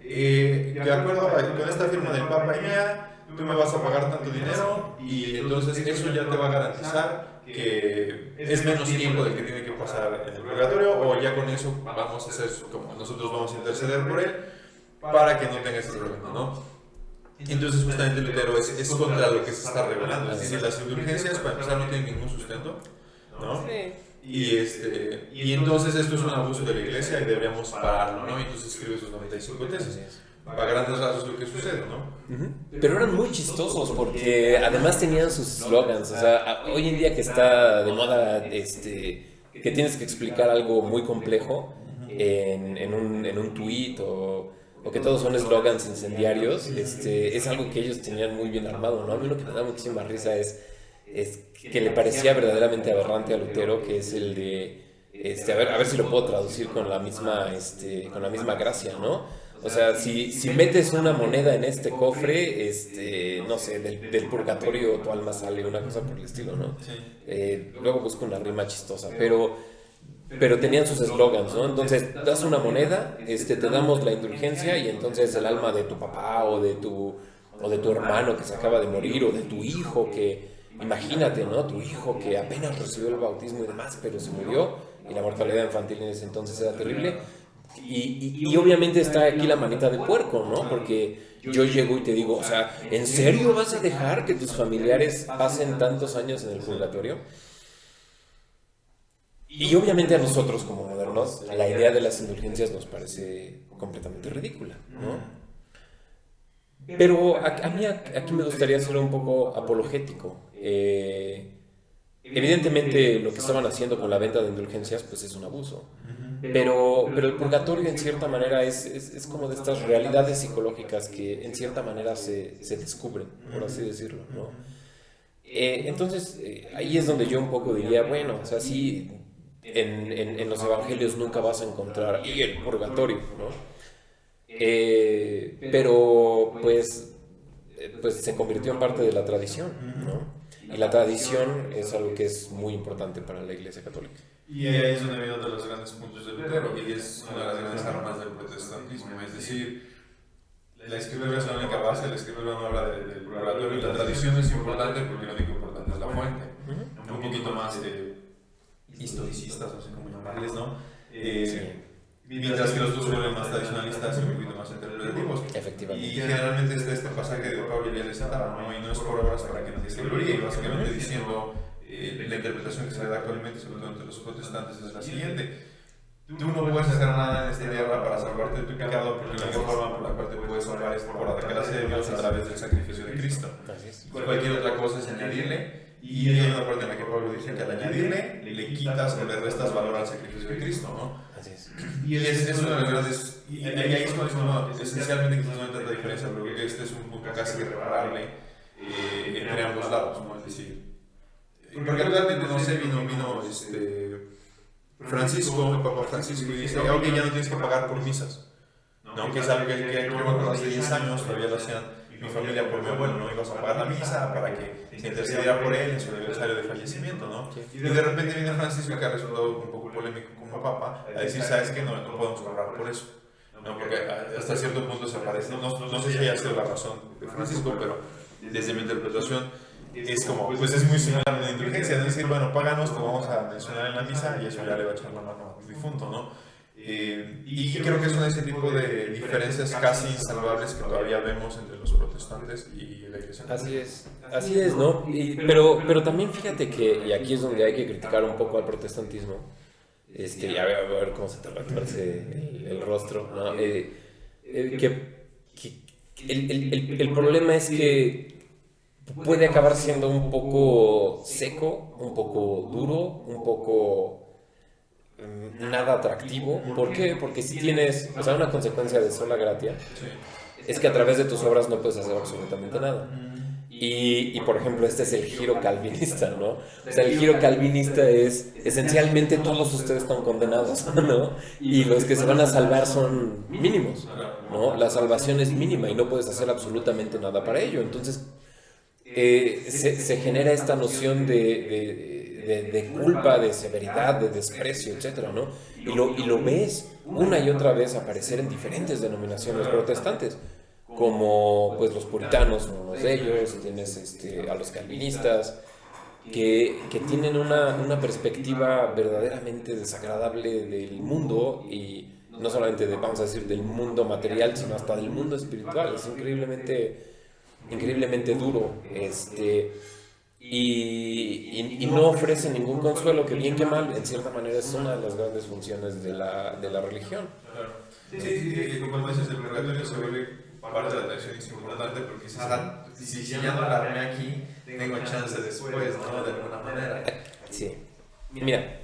de acuerdo con esta firma del Papa y mía, tú me vas a pagar tanto dinero y entonces eso ya te va a garantizar que es menos tiempo del que tiene que pasar en el purgatorio, o ya con eso vamos a hacer como nosotros vamos a interceder por él para que no tenga ese problema, ¿no? Entonces justamente Lutero es contra lo que se está revelando, es decir, las indulgencias para empezar no tienen ningún sustento, ¿no? Y entonces esto es un abuso de la iglesia y deberíamos pararlo, ¿no? Y entonces escribe sus 95 tesis. A grandes rasgos lo que sucede, ¿no? Pero eran muy chistosos porque además tenían sus slogans. O sea, hoy en día que está de moda que tienes que explicar algo muy complejo en un tweet o que todos son slogans incendiarios, es algo que ellos tenían muy bien armado, ¿no? A mí lo que me da muchísima risa es que le parecía verdaderamente aberrante a Lutero, que es el de a ver si lo puedo traducir con la misma gracia, ¿no? O sea, si metes una moneda en este cofre, no sé, del purgatorio tu alma sale, una cosa por el estilo, ¿no? Luego busco una rima chistosa, pero tenían sus eslogans, ¿no? Entonces, das una moneda, te damos la indulgencia y entonces el alma de tu papá o de tu hermano que se acaba de morir o de tu hijo que, imagínate, ¿no? Tu hijo que apenas recibió el bautismo y demás, pero se murió y la mortalidad infantil en ese entonces era terrible. Y obviamente está aquí la manita de puerco, ¿no? Porque yo llego y te digo, o sea, ¿en serio vas a dejar que tus familiares pasen tantos años en el purgatorio? Y obviamente a nosotros como modernos, la idea de las indulgencias nos parece completamente ridícula, ¿no? Pero a mí aquí me gustaría ser un poco apologético. Evidentemente lo que estaban haciendo con la venta de indulgencias pues es un abuso. Pero el purgatorio en cierta manera es como de estas realidades psicológicas que en cierta manera se descubren, por así decirlo, ¿no? Entonces ahí es donde yo un poco diría, bueno, o sea, sí, en los evangelios nunca vas a encontrar y el purgatorio, ¿no? Pero pues se convirtió en parte de la tradición, ¿no? Y la tradición es algo que es muy importante para la Iglesia Católica. Y ahí es donde viene uno de los grandes puntos de Lutero, y es una de las grandes armas del protestantismo, es decir, la escritura es la única base, la escritura no habla del purgatorio, y la tradición es importante porque lo único importante es la fuente. Un poquito más historicistas, no sé cómo llamarles, ¿no? Sí. Mientras que los otros vuelven más tradicionalistas y un poquito más interpretativos. Efectivamente. Y generalmente está este pasaje de Pablo ya les citaba, ¿no? Y no es por obras para que nadie se gloríe, y básicamente diciendo la interpretación que se le da actualmente, sobre todo entre los protestantes, es la siguiente: tú no puedes hacer nada en esta tierra para salvarte de tu pecado, porque la única forma por la cual te puedes salvar es por la gracia de Dios a través del sacrificio de Cristo. Cualquier otra cosa es añadirle. Y hay una parte en la que Pablo dice que al añadirle, le quitas o le restas valor al sacrificio de Cristo, ¿no? Así es. Y es una de las grandes. Y ahí es cuando esencialmente quizás no hay tanta diferencia, pero creo que este es un punto casi irreparable entre ambos lados, ¿no? Es decir, porque actualmente, no sé, vino Francisco, el Papa Francisco, y dice: ok, ya no tienes que pagar por misas, ¿no? Que es algo que yo me acuerdo hace 10 años, todavía lo hacían mi familia por mi abuelo, ¿no? Ibas a pagar la misa para que se intercediera por él en su aniversario de fallecimiento, ¿no? Y de repente viene Francisco, que ha resultado un poco polémico como papa, a decir: ¿sabes qué? No podemos cobrar por eso, ¿no? Porque hasta cierto punto se aparece, no sé si haya sido la razón de Francisco, pero desde mi interpretación es como, pues es muy similar a la indulgencia, es decir, bueno, páganos, te vamos a mencionar en la misa y eso ya le va a echar la mano al difunto, ¿no? Y creo que son ese tipo de diferencias casi insalvables que todavía vemos entre los protestantes y la iglesia. Así es, ¿no? Pero también fíjate que, y aquí es donde hay que criticar un poco al protestantismo, y a ver cómo se te retuerce el rostro, ¿no? El problema es que puede acabar siendo un poco seco, un poco duro, un poco nada atractivo. ¿Por qué? Porque si tienes, o sea, una consecuencia de sola gratia es que a través de tus obras no puedes hacer absolutamente nada. Y por ejemplo, este es el giro calvinista, ¿no? O sea, el giro calvinista es esencialmente todos ustedes están condenados, ¿no? Y los que se van a salvar son mínimos, ¿no? La salvación es mínima y no puedes hacer absolutamente nada para ello. Entonces se genera esta noción de culpa, de severidad, de desprecio, etcétera, ¿no? Y lo ves una y otra vez aparecer en diferentes denominaciones protestantes, como pues los puritanos, unos de ellos, tienes a los calvinistas, que tienen una perspectiva verdaderamente desagradable del mundo, y no solamente vamos a decir, del mundo material, sino hasta del mundo espiritual. Es increíblemente duro, y no ofrece ningún consuelo, que bien que mal, en cierta manera es una de las grandes funciones de la religión. Claro. Sí, como dices, el purgatorio se vuelve parte de la tradición, es importante porque si ya no la armé aquí, tengo chance después, ¿no? De alguna manera. Sí. Mira,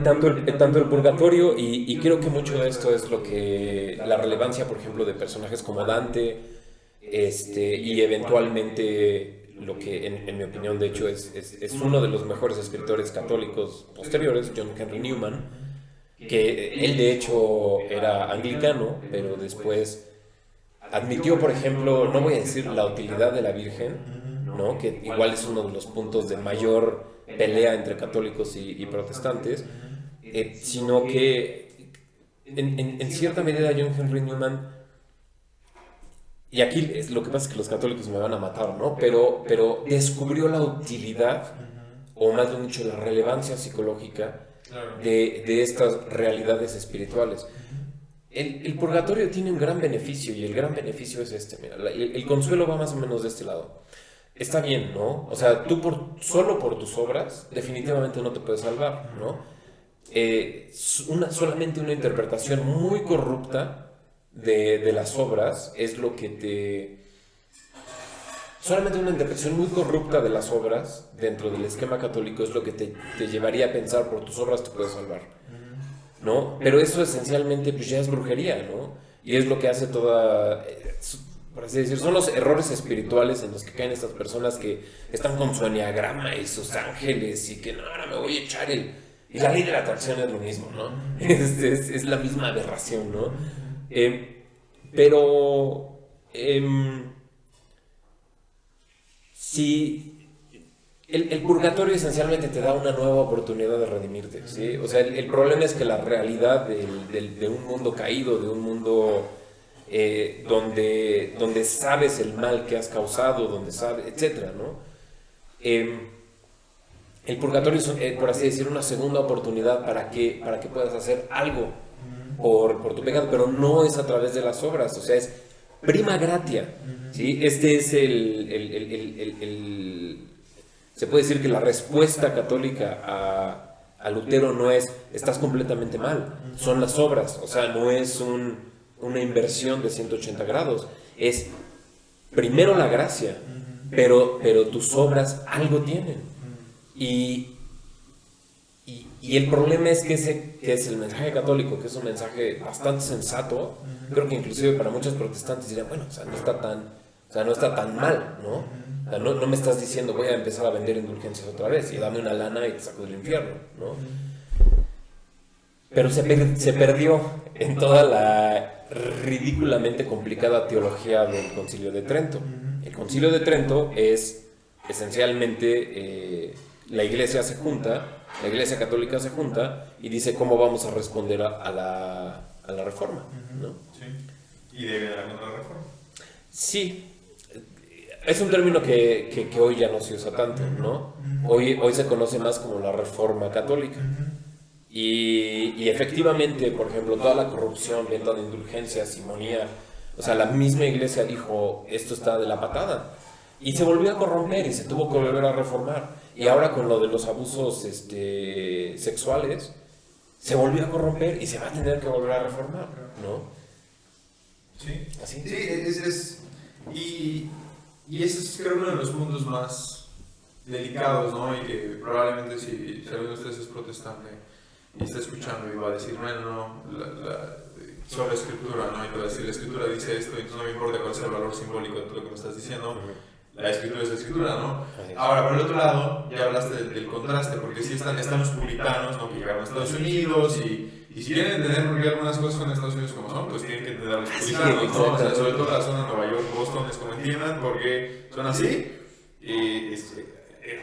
tanto el purgatorio, y creo que mucho de esto es lo que la relevancia, por ejemplo, de personajes como Dante, y eventualmente lo que en mi opinión de hecho es uno de los mejores escritores católicos posteriores, John Henry Newman, que él de hecho era anglicano, pero después admitió, por ejemplo, no voy a decir la utilidad de la Virgen, ¿no? Que igual es uno de los puntos de mayor pelea entre católicos y protestantes, sino que en cierta medida John Henry Newman, y aquí lo que pasa es que los católicos me van a matar, ¿no? Pero descubrió la utilidad, o más bien dicho, la relevancia psicológica de estas realidades espirituales. El purgatorio tiene un gran beneficio, y el gran beneficio es este, mira, el consuelo va más o menos de este lado. Está bien, ¿no? O sea, tú solo por tus obras definitivamente no te puedes salvar, ¿no? Solamente una interpretación muy corrupta de las obras es lo que te... Solamente una interpretación muy corrupta de las obras dentro del esquema católico es lo que te llevaría a pensar por tus obras te puedes salvar, ¿no? Pero eso esencialmente pues ya es brujería, ¿no? Y es lo que hace toda... por así decir, son los errores espirituales en los que caen estas personas que están con su enneagrama y sus ángeles y que no, ahora me voy a echar el... Y la ley de la atracción es lo mismo, ¿no? Es la misma aberración, ¿no? Pero... si... El purgatorio esencialmente te da una nueva oportunidad de redimirte, ¿sí? O sea, el problema es que la realidad de un mundo caído, de un mundo... donde sabes el mal que has causado, donde sabes, etcétera, ¿no? El purgatorio es, por así decir, una segunda oportunidad para que puedas hacer algo por tu pecado, pero no es a través de las obras, o sea, es prima gratia, ¿sí? Este es se puede decir que la respuesta católica a Lutero no es, estás completamente mal, son las obras, o sea, no es una inversión de 180 grados, es primero la gracia, pero tus obras algo tienen. Y el problema es que es el mensaje católico, que es un mensaje bastante sensato. Creo que inclusive para muchos protestantes dirían, bueno, o sea, no está tan mal, ¿no? O sea, no me estás diciendo voy a empezar a vender indulgencias otra vez y dame una lana y te saco del infierno, ¿no? Pero se perdió en toda la ridículamente complicada teología del Concilio de Trento. El Concilio de Trento es esencialmente la Iglesia se junta, la Iglesia Católica se junta y dice cómo vamos a responder a la Reforma, ¿no? Sí. ¿Y debe haber una reforma? Sí. Es un término que hoy ya no se usa tanto, ¿no? Hoy se conoce más como la Reforma Católica. Y efectivamente, por ejemplo, toda la corrupción, venta de indulgencias, simonía, o sea, la misma iglesia dijo, esto está de la patada. Y se volvió a corromper y se tuvo que volver a reformar. Y ahora con lo de los abusos sexuales, se volvió a corromper y se va a tener que volver a reformar, ¿no? Sí, ¿Así? Sí, y ese es creo uno de los puntos más delicados, ¿no? Y que probablemente si alguno de ustedes es protestante y está escuchando y va a decir, bueno, sobre la escritura, ¿no? Y te va a decir, la escritura dice esto, entonces no me importa cuál sea el valor simbólico de todo lo que me estás diciendo, la escritura es la escritura, ¿no? Ahora, por el otro lado, ya hablaste del contraste, porque sí están los puritanos, ¿no? Que llegaron a Estados Unidos y si quieren entender por qué algunas cosas son en Estados Unidos como son, pues tienen que entender a los puritanos, ¿no? O sea, sobre todo la zona de Nueva York, Boston, es como entiendan por qué son así,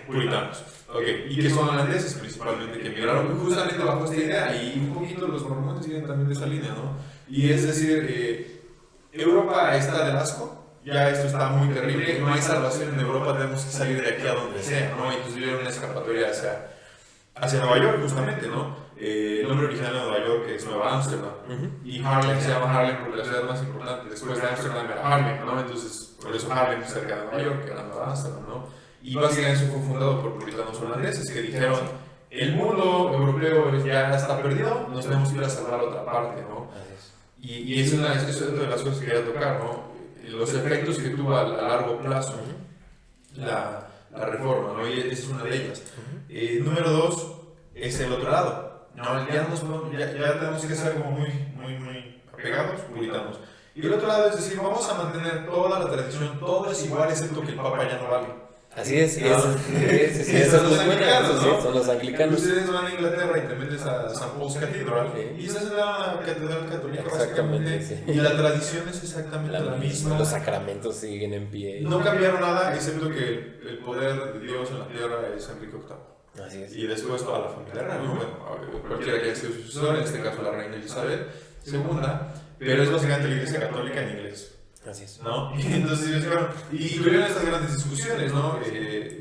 puritanos. Okay. Y que son holandeses principalmente, que emigraron justamente bajo esta idea, y un poquito los mormones siguen también de esa línea, ¿no? Y es decir, Europa está del asco, ya esto está muy terrible, no hay salvación en Europa, tenemos que salir de aquí a donde sea, ¿no? Y entonces vieron una escapatoria hacia Nueva York, justamente, ¿no? El nombre original de Nueva York es Nueva Ámsterdam, y Harlem se llama Harlem porque la ciudad más importante después de Ámsterdam era Harlem, ¿no? Entonces, por eso Harlem cerca de Nueva York, que era Nueva Ámsterdam, ¿no? Y básicamente eso fue fundado por puritanos holandeses que dijeron, el mundo europeo ya está perdido, nos tenemos que ir a salvar a otra parte, ¿no? Y es una de las cosas que quería tocar, ¿no? Los efectos que tuvo a largo plazo la reforma, ¿no? Y esa es una de ellas. Número 2 es el otro lado, ¿no? Ya tenemos que ser como muy apegados, puritanos. Y el otro lado es decir, vamos a mantener toda la tradición, todo es igual excepto que el Papa ya no vale. Así es, No. sí, esa es muy buena, eso sí, son los anglicanos. Ustedes van a Inglaterra y te metes a St. Paul's Cathedral y estás en la catedral católica Exactamente, básicamente, sí. y la tradición es exactamente la misma. Los sacramentos siguen en pie. No cambiaron nada, excepto que el poder de Dios en la tierra es Enrique VIII. Así es. Y después toda la familia real, ¿no? Bueno, cualquiera que haya sido su sucesor, en este caso la reina Elizabeth II, pero es básicamente la iglesia católica en inglés. Así es. ¿No? Y entonces ellos dijeron, y tuvieron estas grandes discusiones, ¿no?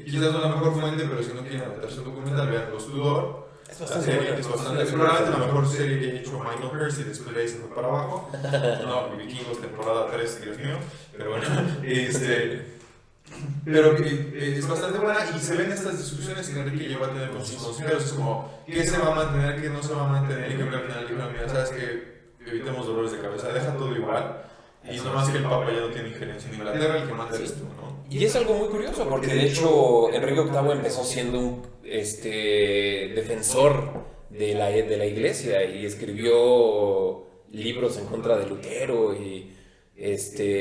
Quizás no la mejor fuente, pero si no quieren meterse en documental, vean Los Tudor. Es bastante buena. Es bastante, es probablemente la mejor serie que he hecho Michael Hearst y después de ahí se fue para abajo. No, Vikingos temporada 3, Dios mío. Pero bueno, pero es bastante buena y se ven estas discusiones que Enrique lleva a tener con sus consejeros. Es como, ¿qué se va a mantener, qué no se va a mantener? Y creo que al final dijeron, mira, sabes que evitemos dolores de cabeza, deja todo igual. Y no más que el Papa ya no tiene injerencia en Inglaterra, el que manda eres tú, ¿no? Y es algo muy curioso, porque de hecho Enrique VIII empezó siendo un defensor de la iglesia y escribió libros en contra de Lutero y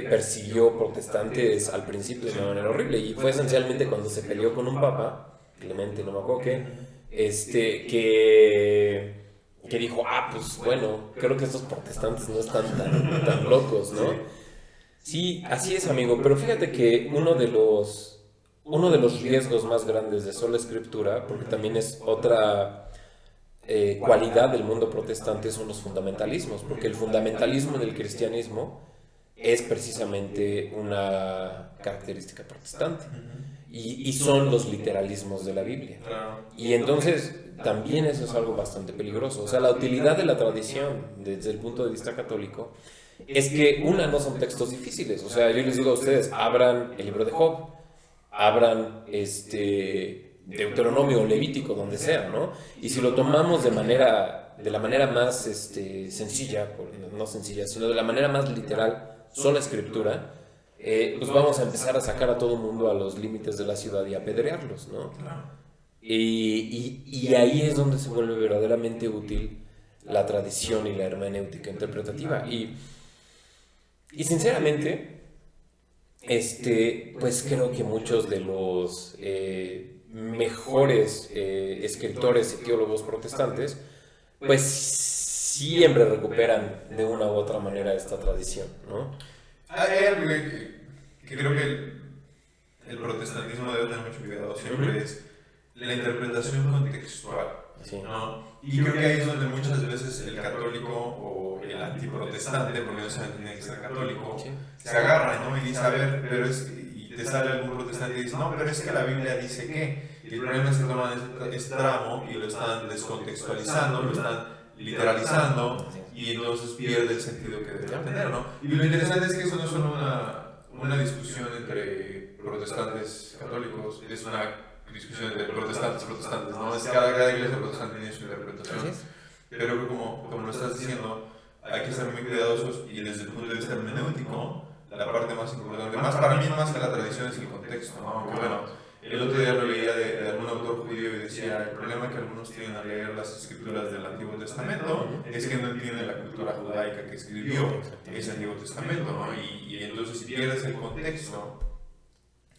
persiguió protestantes al principio de una manera horrible. Y fue esencialmente cuando se peleó con un papa, Clemente, no me acuerdo qué, que dijo, pues bueno, creo que estos protestantes no están tan locos, ¿no? Sí, así es, amigo, pero fíjate que uno de los riesgos más grandes de sola escritura, porque también es otra cualidad del mundo protestante, son los fundamentalismos, porque el fundamentalismo del cristianismo es precisamente una característica protestante. Y son los literalismos de la Biblia. Y entonces también eso es algo bastante peligroso. O sea, la utilidad de la tradición desde el punto de vista católico es que no son textos difíciles. O sea, yo les digo a ustedes, abran el libro de Job, abran Deuteronomio o Levítico, donde sea, ¿no? Y si lo tomamos de la manera más sencilla, no sencilla, sino de la manera más literal, sola escritura, pues vamos a empezar a sacar a todo el mundo a los límites de la ciudad y apedrearlos, ¿no? Y ahí es donde se vuelve verdaderamente útil la tradición y la hermenéutica interpretativa. Y sinceramente, pues creo que muchos de los mejores escritores y teólogos protestantes, pues siempre recuperan de una u otra manera esta tradición, ¿no? Hay algo que creo que el protestantismo debe tener mucho cuidado siempre, es la interpretación contextual, ¿no? Y creo que ahí es donde muchas veces el católico o el antiprotestante, porque no se tiene que ser católico, se agarra, ¿no? Y dice, a ver, y te sale algún protestante y dice, no, pero es que la Biblia dice que. Y el problema es que toman este tramo y lo están descontextualizando, lo están literalizando, y entonces pierde el sentido que debería tener, ¿no? Y lo interesante es que eso no es solo una discusión entre protestantes católicos, es una discusión entre protestantes, ¿no? Es cada iglesia protestante tiene su interpretación. Pero que como lo estás diciendo, hay que ser muy cuidadosos y desde el punto de vista hermenéutico, la parte más importante, para mí más que la tradición es el contexto, ¿no? Aunque bueno, el otro día lo leía de algún autor judío y decía, el problema que algunos tienen al leer las escrituras del Antiguo Testamento es que no entienden la cultura judaica que escribió ese Antiguo Testamento, ¿no? Y entonces si pierdes el contexto,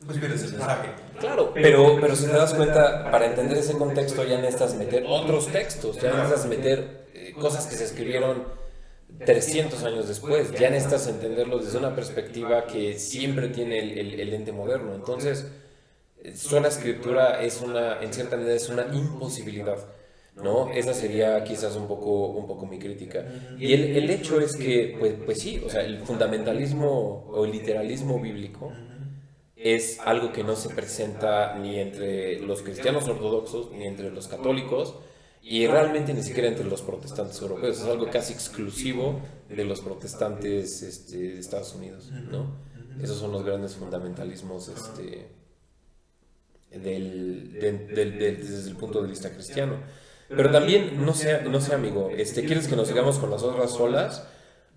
pues pierdes el mensaje. Claro, pero si te das cuenta, para entender ese contexto ya necesitas meter otros textos, ya necesitas meter cosas que se escribieron 300 años después, ya necesitas entenderlos desde una perspectiva que siempre tiene el ente moderno. Entonces, sola escritura en cierta medida es una imposibilidad, ¿no? Esa sería quizás un poco mi crítica. Y el hecho es que, pues sí, o sea, el fundamentalismo o el literalismo bíblico es algo que no se presenta ni entre los cristianos ortodoxos ni entre los católicos y realmente ni siquiera entre los protestantes europeos. Es algo casi exclusivo de los protestantes de Estados Unidos, ¿no? Esos son los grandes fundamentalismos desde el punto de vista cristiano. Pero también, no sé amigo, ¿quieres que nos sigamos con las otras solas?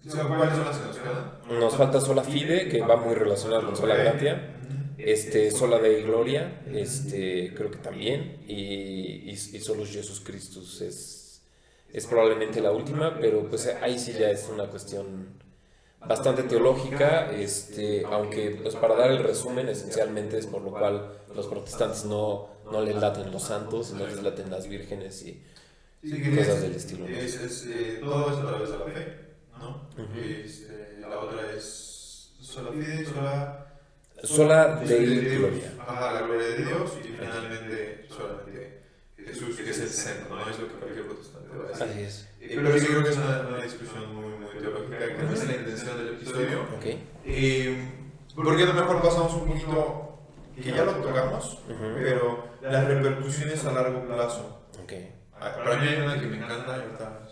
¿Cuáles son las que nos quedan? Nos falta sola fide, que va muy relacionada con sola gratia. Sola Dei Gloria, creo que también. Y Solus Jesus Christus es probablemente la última, pero pues ahí sí ya es una cuestión bastante teológica, aunque pues para dar el resumen, esencialmente es por lo cual los protestantes no les laten los santos, no les laten las vírgenes y cosas del estilo, ¿no? Todo es a través de la fe, ¿no? La otra es sola fide, Sola Dei Gloria. Ajá, la gloria de Dios y finalmente solamente Jesús, que es el centro, no es lo que cualquier protestante va a decir. Así es. Pero sí creo que es una discusión muy, muy teológica, que no es la intención del episodio. Porque a lo mejor pasamos un poquito, que ya lo tocamos, pero las repercusiones a largo plazo. Para mí hay una que me encanta, y ahorita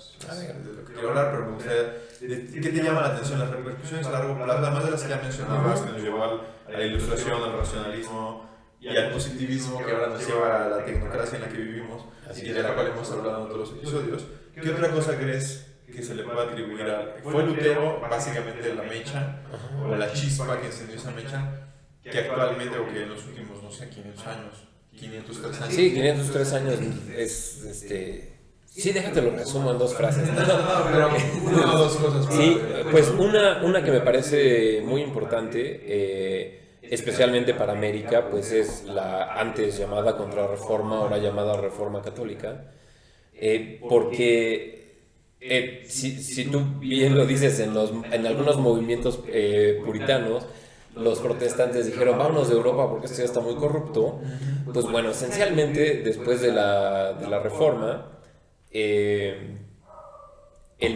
de lo que quiero hablar, pero me gustaría, ¿qué te llama la atención? Las repercusiones a largo plazo, además de las que ya mencionabas, que nos llevó a la ilustración, al racionalismo y al positivismo, que ahora nos lleva a la tecnocracia en la que vivimos y de la cual hemos hablado en otros episodios. ¿Qué otra cosa crees que se le puede atribuir a... Fue Lutero, básicamente, la mecha, o la chispa que encendió esa mecha, que actualmente, o que en los últimos, no sé, 500 años, 503 años. Sí, 503 años es, Sí, déjate lo resumo en 2 frases. Pero una o dos cosas. Sí, pues una que me parece muy importante, especialmente para América, pues es la antes llamada Contrarreforma, ahora llamada Reforma Católica, porque si tú bien lo dices, en algunos movimientos puritanos, los protestantes dijeron, vámonos de Europa porque esto ya está muy corrupto. Pues bueno, esencialmente, después de la Reforma, el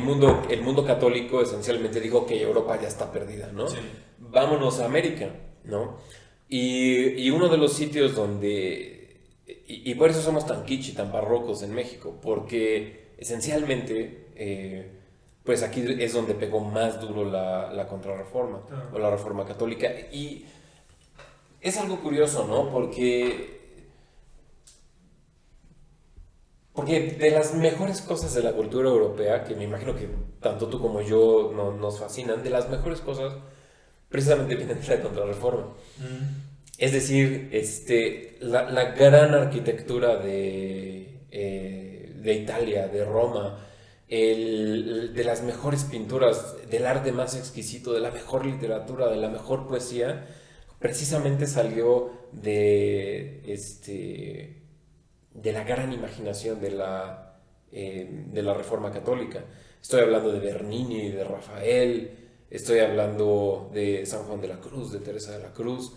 mundo católico esencialmente dijo que Europa ya está perdida, ¿no? Sí. Vámonos a América, ¿no? Y uno de los sitios donde... Y por eso somos tan kitsch y tan barrocos en México, porque esencialmente... pues aquí es donde pegó más duro la Contrarreforma, o la Reforma Católica. Y es algo curioso, ¿no? Porque de las mejores cosas de la cultura europea, que me imagino que tanto tú como yo nos fascinan, de las mejores cosas precisamente vienen de la Contrarreforma. Es decir, la gran arquitectura de Italia, de Roma, de las mejores pinturas, del arte más exquisito, de la mejor literatura, de la mejor poesía, precisamente salió de la gran imaginación de la Reforma Católica. Estoy hablando de Bernini, de Rafael, estoy hablando de San Juan de la Cruz, de Teresa de la Cruz,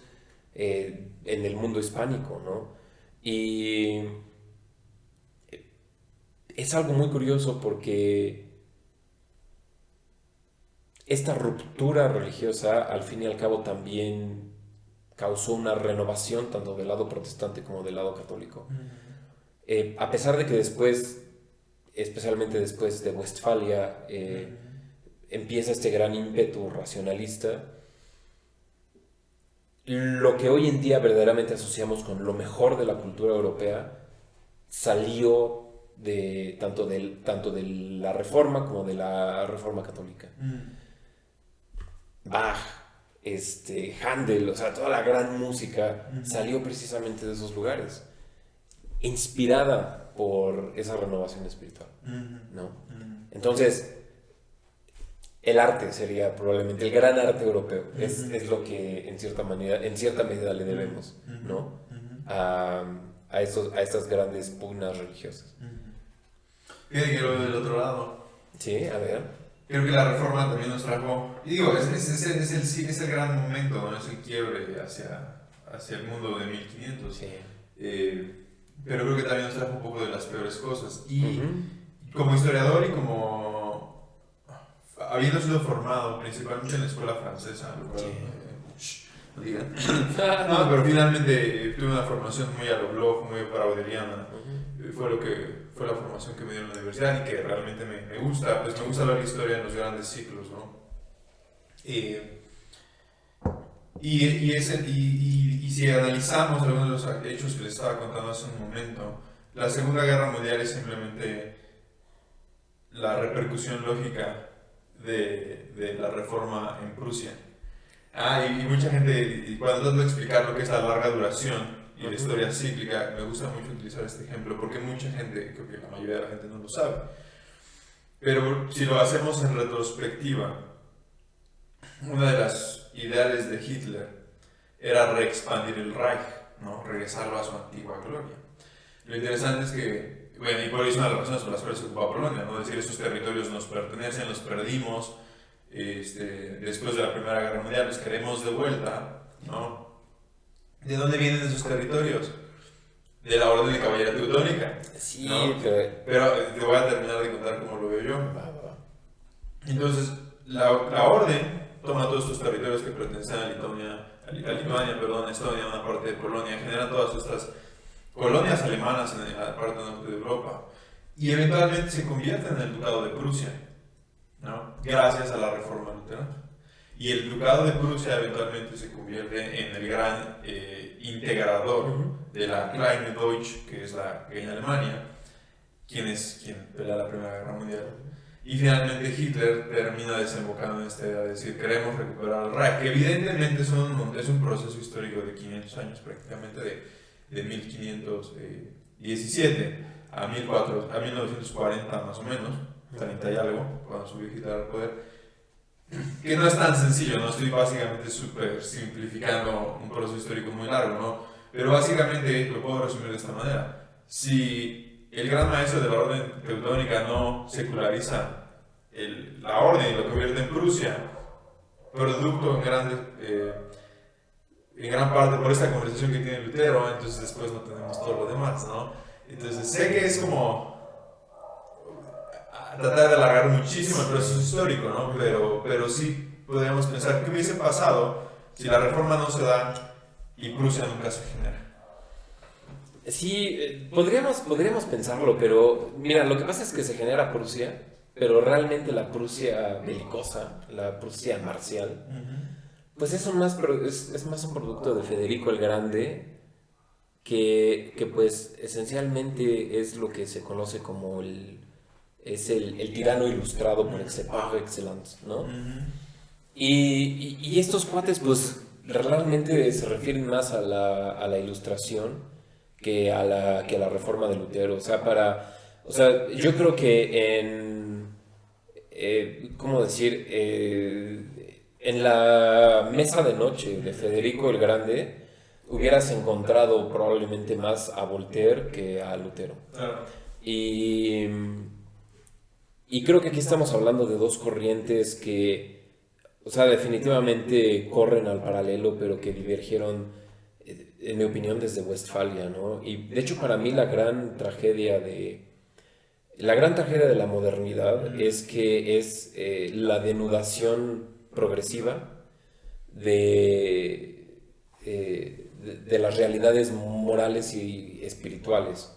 en el mundo hispánico, ¿no? Y es algo muy curioso porque esta ruptura religiosa, al fin y al cabo, también causó una renovación tanto del lado protestante como del lado católico. A pesar de que después, especialmente después de Westfalia, empieza este gran ímpetu racionalista, lo que hoy en día verdaderamente asociamos con lo mejor de la cultura europea salió tanto de la Reforma como de la Reforma Católica. Bach, Händel, o sea, toda la gran música salió precisamente de esos lugares, inspirada por esa renovación espiritual, ¿no? Entonces, el arte sería probablemente el gran arte europeo. Es lo que en cierta medida le debemos, ¿no? A estas grandes pugnas religiosas. Fíjate que lo del otro lado. Sí, a ver. Creo que la Reforma también nos trajo, y digo, es el gran momento, ¿no? Es el quiebre hacia el mundo de 1500. Sí. Pero creo que también nos trajo un poco de las peores cosas. Y como historiador y como habiendo sido formado principalmente en la escuela francesa, lo cual, no digan. No, pero finalmente tuve una formación muy a lo Bloch, muy brauderiana. Fue la formación que me dio en la universidad y que realmente me gusta. Pues me gusta ver la historia en los grandes ciclos, ¿no? Y si analizamos algunos de los hechos que les estaba contando hace un momento, la Segunda Guerra Mundial es simplemente la repercusión lógica de la reforma en Prusia. Y mucha gente, cuando trato de explicar lo que es la larga duración y la historia cíclica, me gusta mucho utilizar este ejemplo porque mucha gente, creo que la mayoría de la gente no lo sabe. Pero si lo hacemos en retrospectiva, una de las ideales de Hitler era reexpandir el Reich, ¿no? Regresarlo a su antigua gloria. Lo interesante es que, bueno, y por eso es una de las razones por las cuales se ocupó Polonia, ¿no? Es decir, esos territorios nos pertenecen, los perdimos después de la Primera Guerra Mundial, los queremos de vuelta, ¿no? ¿De dónde vienen esos territorios? De la Orden de Caballería Teutónica. Sí, ¿no? Pero te voy a terminar de contar cómo lo veo yo. Entonces, la Orden toma todos estos territorios que pertenecen a Lituania, perdón, Estonia, una parte de Polonia, genera todas estas colonias alemanas en la parte norte de Europa y eventualmente se convierten en el Ducado de Prusia, ¿no? Gracias a la Reforma Luterana. Y el Ducado de Prusia eventualmente se convierte en el gran integrador de la Kleine Deutsch, que es la pequeña Alemania, quien pelea la Primera Guerra Mundial. Y finalmente Hitler termina desembocando en esta idea de decir, queremos recuperar al Reich, que evidentemente es un proceso histórico de 500 años, prácticamente de 1517 a 1940 más o menos, 30 y algo, cuando subió Hitler al poder, que no es tan sencillo, no estoy básicamente súper simplificando un proceso histórico muy largo, ¿no? Pero básicamente lo puedo resumir de esta manera. Si el gran maestro de la orden teutónica no seculariza la orden y lo convierte en Prusia, producto en gran parte por esta conversación que tiene Lutero, entonces después no tenemos todo lo demás, ¿no? Entonces sé que es como tratar de alargar muchísimo el proceso histórico, ¿no? Pero sí podríamos pensar qué hubiese pasado si la reforma no se da y Prusia nunca se genera. Sí, podríamos pensarlo, pero mira, lo que pasa es que se genera Prusia, pero realmente la Prusia belicosa, la Prusia marcial, pues es más un producto de Federico el Grande, que pues esencialmente es lo que se conoce como el tirano ilustrado par excellence, ¿no? Y estos cuates pues realmente se refieren más a la ilustración que a la reforma de Lutero. O sea, yo creo que ¿cómo decir? En la mesa de noche de Federico el Grande hubieras encontrado probablemente más a Voltaire que a Lutero. Y creo que aquí estamos hablando de dos corrientes que, o sea, definitivamente corren al paralelo, pero que divergieron, en mi opinión, desde Westfalia, ¿no? Y de hecho, para mí, la gran tragedia de la modernidad es que es la denudación progresiva de las realidades morales y espirituales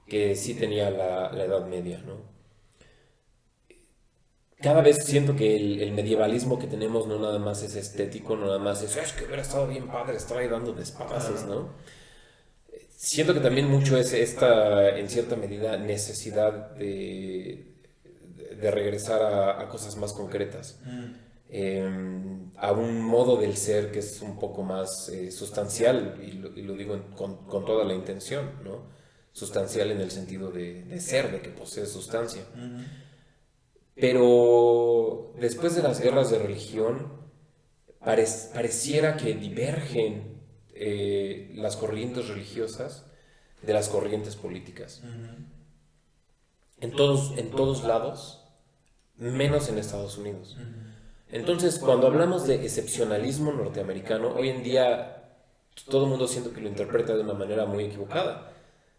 que sí tenía la Edad Media, ¿no? Cada vez siento que el medievalismo que tenemos no nada más es estético, no nada más es que hubiera estado bien padre estar ahí dando despaces, ¿no? Siento que también mucho es esta, en cierta medida, necesidad de regresar a cosas más concretas, a un modo del ser que es un poco más sustancial, y lo digo con toda la intención, ¿no? Sustancial en el sentido de ser, de que posee sustancia. Pero después de las guerras de religión, pareciera que divergen las corrientes religiosas de las corrientes políticas. En todos lados, menos en Estados Unidos. Entonces, cuando hablamos de excepcionalismo norteamericano, hoy en día todo el mundo siento que lo interpreta de una manera muy equivocada.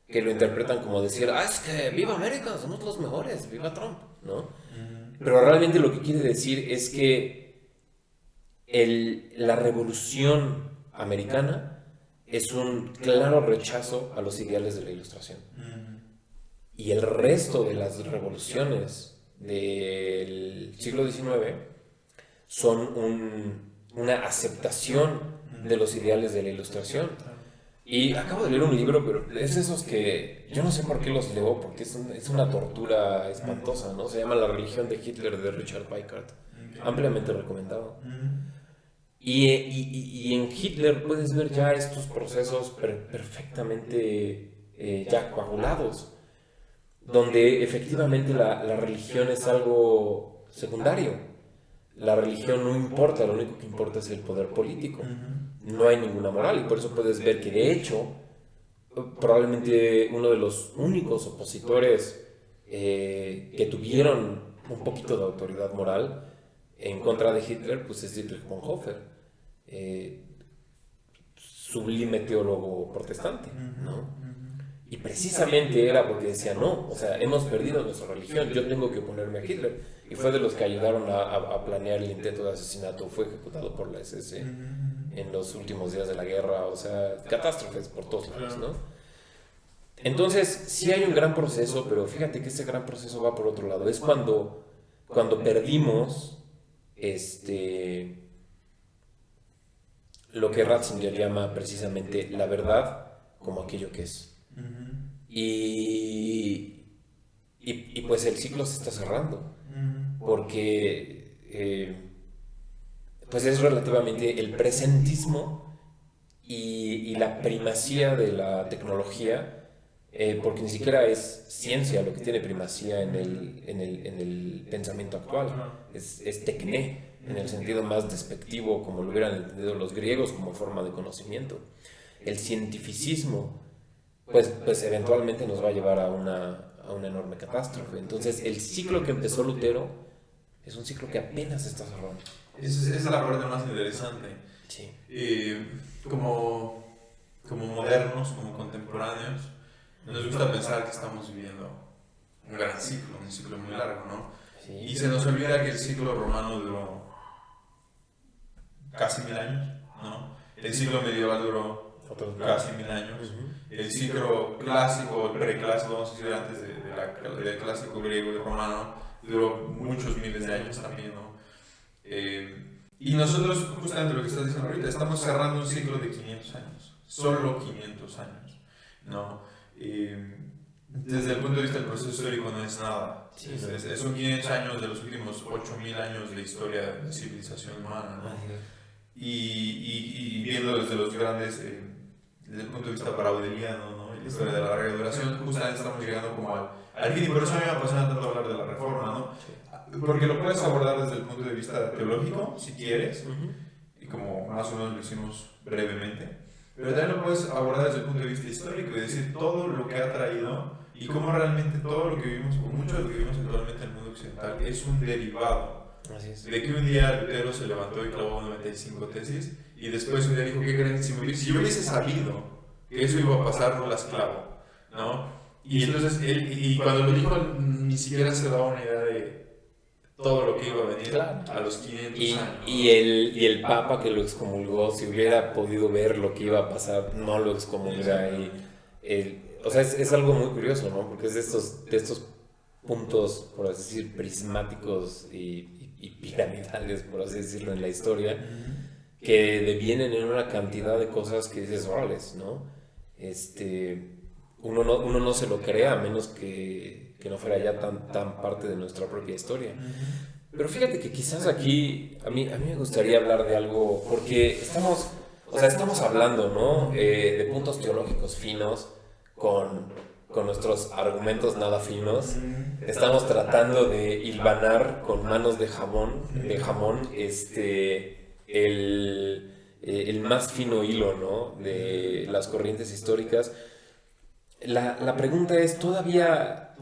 Que lo interpretan como decir, es que viva América, somos los mejores, viva Trump, ¿no? Pero realmente lo que quiere decir es que la revolución americana es un claro rechazo a los ideales de la Ilustración. Y el resto de las revoluciones del siglo XIX son una aceptación de los ideales de la Ilustración. Y acabo de leer un libro, pero es esos que yo no sé por qué los leo, porque es una tortura espantosa, ¿no? Se llama La religión de Hitler, de Richard Picard. Ampliamente recomendado. Y en Hitler puedes ver ya estos procesos perfectamente ya coagulados, donde efectivamente la religión es algo secundario. la religión no importa, lo único que importa es el poder político. No hay ninguna moral, y por eso puedes ver que de hecho probablemente uno de los únicos opositores que tuvieron un poquito de autoridad moral en contra de Hitler, pues es Dietrich Bonhoeffer, sublime teólogo protestante, ¿no? Y precisamente era porque decía, no, o sea, hemos perdido nuestra religión, yo tengo que oponerme a Hitler. Y fue de los que ayudaron a planear el intento de asesinato, fue ejecutado por la SS en los últimos días de la guerra, o sea, catástrofes por todos lados, ¿no? Entonces, sí hay un gran proceso, pero fíjate que ese gran proceso va por otro lado. Es cuando perdimos lo que Ratzinger llama precisamente la verdad como aquello que es. Y pues el ciclo se está cerrando, porque pues es relativamente el presentismo y la primacía de la tecnología, porque ni siquiera es ciencia lo que tiene primacía en el pensamiento actual, es tecné, en el sentido más despectivo, como lo hubieran entendido los griegos, como forma de conocimiento. El cientificismo, pues eventualmente nos va a llevar a una enorme catástrofe. Entonces, el ciclo que empezó Lutero es un ciclo que apenas se está cerrando. Esa es la parte más interesante. Sí. Como modernos, como contemporáneos, nos gusta pensar que estamos viviendo un gran ciclo, un ciclo muy largo, ¿no? Sí. Y se nos olvida que el ciclo romano duró casi 1000 años, ¿no? El ciclo medieval duró casi 1000 años. El ciclo clásico, el preclásico, vamos a decir antes del clásico griego y romano, duró muchos miles de años también, ¿no? Y nosotros, justamente lo que estás diciendo ahorita, estamos cerrando un ciclo de 500 años, solo 500 años, ¿no? Desde el punto de vista del proceso histórico no es nada. Sí, son 500 años de los últimos 8000 años de historia de la civilización humana, ¿no? Y viendo desde los grandes, desde el punto de vista braudeliano, ¿no? Y la historia de la larga duración, justamente estamos llegando como al fin, y por eso a mí me apasiona tanto hablar de la reforma, ¿no? Porque lo puedes abordar desde el punto de vista teológico, si quieres, y como más o menos lo hicimos brevemente, pero también lo puedes abordar desde el punto de vista histórico y decir todo lo que ha traído y cómo realmente todo lo que vivimos, o mucho de lo que vivimos actualmente en el mundo occidental, es un derivado. Así es. De que un día Lutero se levantó y clavó 95 tesis y después un día dijo, ¿qué creen? Si yo hubiese sabido que eso iba a pasar, no las clavo, ¿no? Y entonces él, cuando lo dijo, ni siquiera se daba una idea de todo lo que iba a venir, claro, a los 500 años. Y el Papa que lo excomulgó, si hubiera podido ver lo que iba a pasar, no lo excomulga. O sea, es algo muy curioso, ¿no? Porque es de estos puntos, por así decir, prismáticos y piramidales, por así decirlo, en la historia, que devienen en una cantidad de cosas que dices, órales, ¿no? Uno no se lo cree a menos que no fuera ya tan parte de nuestra propia historia. Pero fíjate que quizás aquí a mí me gustaría hablar de algo, porque estamos hablando, ¿no? De puntos teológicos finos con nuestros argumentos nada finos. Estamos tratando de hilvanar con manos de jamón el más fino hilo, ¿no? De las corrientes históricas. La pregunta es, ¿todavía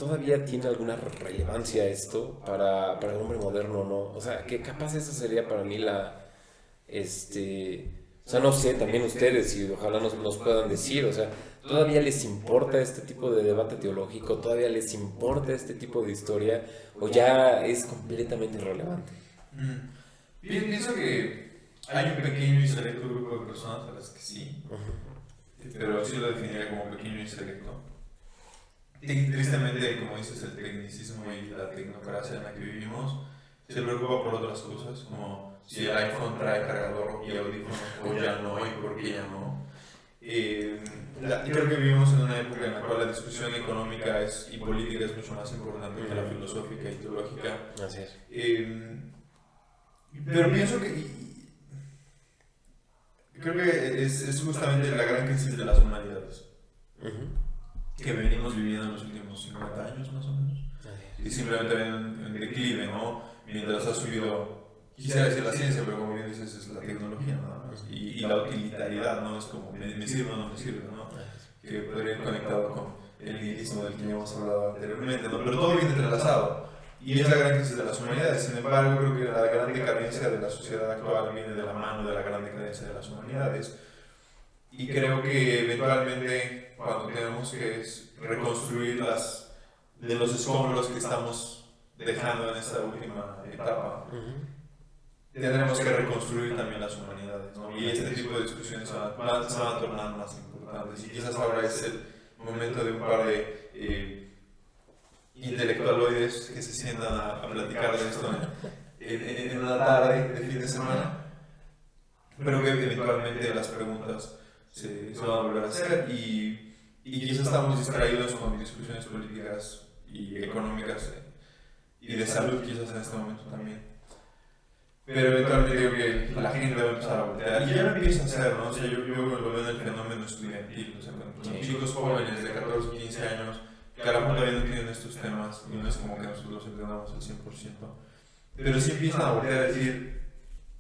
tiene alguna relevancia esto para el hombre moderno, no? O sea, que capaz esa sería para mí o sea, no sé, también ustedes, y ojalá nos puedan decir, o sea, ¿todavía les importa este tipo de debate teológico? ¿Todavía les importa este tipo de historia? ¿O ya es completamente irrelevante? Pienso que hay un pequeño y selecto grupo de personas a las que sí, pero sí lo definiría como pequeño y selecto. Tristemente, como dices, el tecnicismo y la tecnocracia en la que vivimos se preocupa por otras cosas, como si el iPhone trae cargador y audífonos o ya no, y por qué ya no. Creo que vivimos en una época en la cual la discusión económica y política es mucho más importante que la filosófica y teológica. Así es. Pero pienso que creo que es justamente la gran crisis de las humanidades que venimos viviendo en los últimos 50 años más o menos, y simplemente en declive, ¿no? Mientras ha subido quisiera decir la ciencia, pero como bien dices, es la tecnología nada más. Y la utilitariedad, ¿no? Es como, me sirve o no me sirve, ¿no? Que podría ir conectado con el nihilismo del que ya hemos hablado anteriormente, ¿no? Pero todo viene entrelazado. Y es la gran crisis de las humanidades. Sin embargo, creo que la gran decadencia de la sociedad actual viene de la mano de la gran decadencia de las humanidades. Y creo que eventualmente, cuando tenemos que reconstruir de los escombros que estamos dejando en esta última etapa, tendremos que reconstruir también las humanidades, ¿no? Y este tipo de discusiones se van a tornar más importantes. Y quizás ahora es el momento de un par de intelectualoides que se sientan a platicar de esto en una tarde de fin de semana, pero que eventualmente las preguntas se van a volver a hacer y quizás estamos distraídos con discusiones políticas y económicas y de salud quizás en este momento también. Pero eventualmente creo que la gente va a empezar a voltear y ya lo empieza a hacer, ¿no? O sea, yo lo veo en el fenómeno estudiantil, o sea, con chicos jóvenes de 14, 15 años que a lo mejor todavía no entienden estos temas y no es como que nosotros los entendamos al 100%, pero sí empiezan a voltear a decir,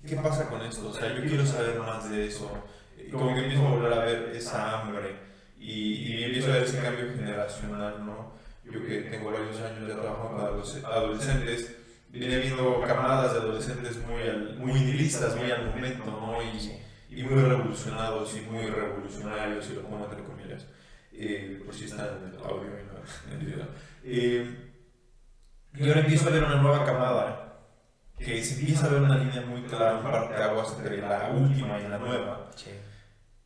¿qué pasa con esto? O sea, yo quiero saber más de eso. Y como que empiezo a volver a ver esa hambre y empiezo a ver ese cambio generacional, ¿no? Yo que tengo varios años ya trabajando con adolescentes, vine viendo camadas de adolescentes muy nihilistas, muy al momento, ¿no? Y muy revolucionados y muy revolucionarios, si lo pongo entre comillas, por si está en el audio y en el video. Y ahora empiezo a ver una nueva camada que se empieza a ver una línea muy clara, un parteaguas entre la última y la nueva,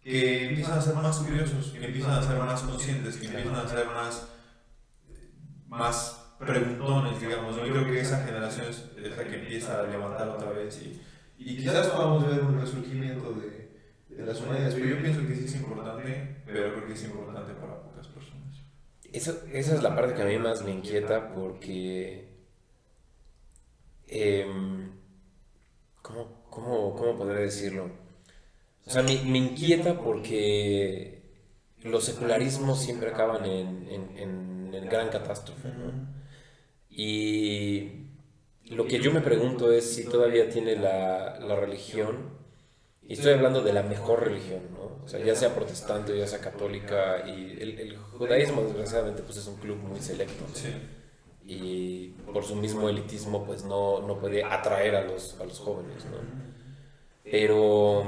que empiezan a ser más curiosos, que empiezan a ser más conscientes, que empiezan a ser más preguntones, digamos. Yo creo que esa generación es la que empieza a levantar otra vez y quizás podamos ver un resurgimiento de las humanidades, pero yo pienso que sí es importante, pero creo que es importante para pocas personas. Esa es la parte que a mí más me inquieta porque... ¿cómo podré decirlo? O sea, me inquieta porque los secularismos siempre acaban en gran catástrofe, ¿no? Y lo que yo me pregunto es si todavía tiene la religión, y estoy hablando de la mejor religión, ¿no? O sea, ya sea protestante o ya sea católica, y el judaísmo desgraciadamente pues es un club muy selecto, ¿no? Sí. Y por su mismo elitismo pues no puede atraer a los jóvenes, ¿no? Pero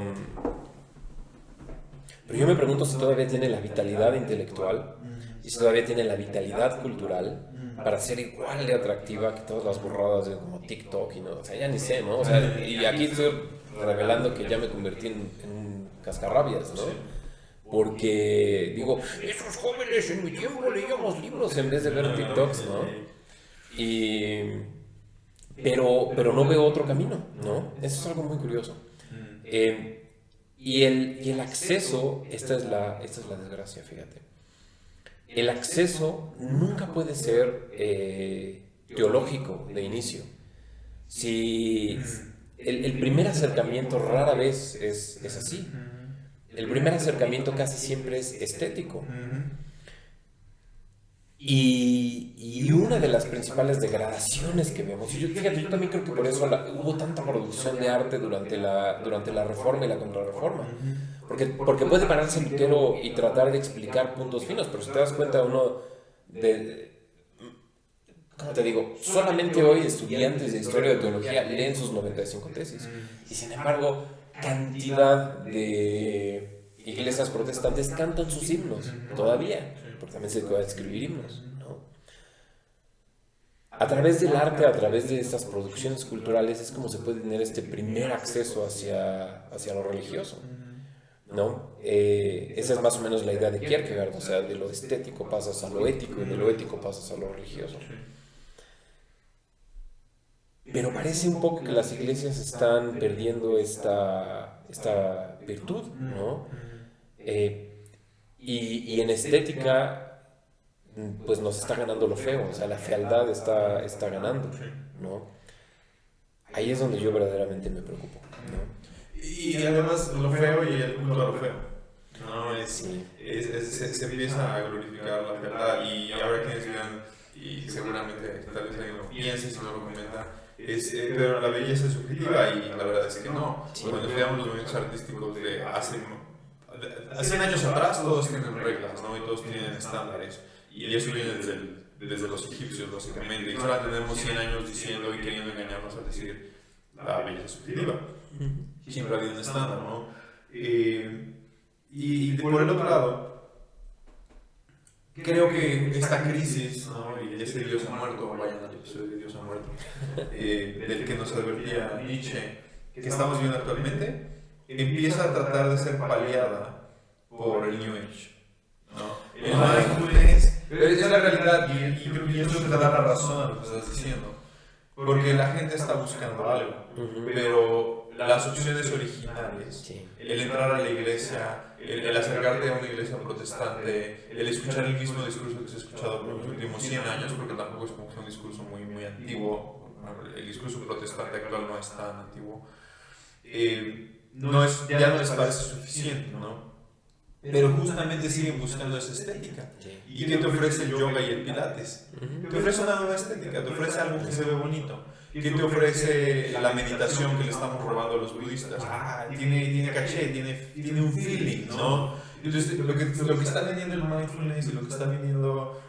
yo me pregunto si todavía tiene la vitalidad intelectual y si todavía tiene la vitalidad cultural para ser igual de atractiva que todas las borradas de como TikTok y no, o sea, ya ni sé, ¿no? O sea, y aquí estoy revelando que ya me convertí en un cascarrabias, ¿no? Porque digo, esos jóvenes en mi tiempo leíamos libros en vez de ver TikToks, ¿no? Pero no veo otro camino, ¿no? Eso es algo muy curioso. Y el acceso, esta es la desgracia, fíjate. El acceso nunca puede ser teológico de inicio. Si el primer acercamiento rara vez es así. El primer acercamiento casi siempre es estético. Y una de las principales degradaciones que vemos, y fíjate, yo también creo que por eso hubo tanta producción de arte durante la Reforma y la Contrarreforma. Porque puede pararse Lutero y tratar de explicar puntos finos, pero si te das cuenta uno ¿cómo te digo? Solamente hoy estudiantes de historia de teología leen sus 95 tesis. Y sin embargo, cantidad de iglesias protestantes cantan sus himnos todavía, porque también se puede escribir himnos, ¿no? A través del arte, a través de estas producciones culturales, es como se puede tener este primer acceso hacia lo religioso, ¿no? Esa es más o menos la idea de Kierkegaard, o sea, de lo estético pasas a lo ético y de lo ético pasas a lo religioso. Pero parece un poco que las iglesias están perdiendo esta virtud, ¿no? Y en estética, pues nos está ganando lo feo, o sea, la fealdad está ganando, ¿no? Ahí es donde yo verdaderamente me preocupo, ¿no? Y además lo feo y el culto a lo feo, ¿no? Se empieza a glorificar la fealdad y ahora quienes vean, y seguramente tal vez alguien lo piense si no lo comenta, pero la belleza es subjetiva y la verdad es que no. Sí. Cuando estudiamos los movimientos artísticos de hace 100 años atrás, todos tienen reglas, ¿no? Y todos tienen estándares. Y eso viene desde los egipcios, básicamente. Y ahora tenemos 100 años diciendo y queriendo engañarnos al decir la belleza es subjetiva. Siempre ha habido un estándar, ¿no? Y por el otro lado, creo que esta crisis, ¿no? Y ese Dios ha muerto, vayan al episodio de Dios ha muerto, del que nos advertía Nietzsche, que estamos viendo actualmente, empieza a tratar de ser paliada por el New Age, ¿no? El mindfulness, es la realidad y creo que eso te da la razón a lo que estás diciendo, porque la gente está buscando algo, pero las opciones originales, Sí. el entrar a la iglesia, el acercarte a una iglesia protestante, el escuchar el mismo discurso que se ha escuchado por los últimos 100 años, porque tampoco es como que sea un discurso muy antiguo, el discurso protestante actual no es tan antiguo, ya no les parece suficiente, ¿no? Pero justamente siguen buscando esa estética. ¿Y qué te ofrece el yoga y el pilates? Te ofrece una nueva estética, te ofrece algo que se ve bonito. ¿Qué te ofrece la meditación que le estamos robando a los budistas? Tiene caché, tiene un feeling, ¿no? Entonces, lo que está vendiendo el mindfulness y lo que está vendiendo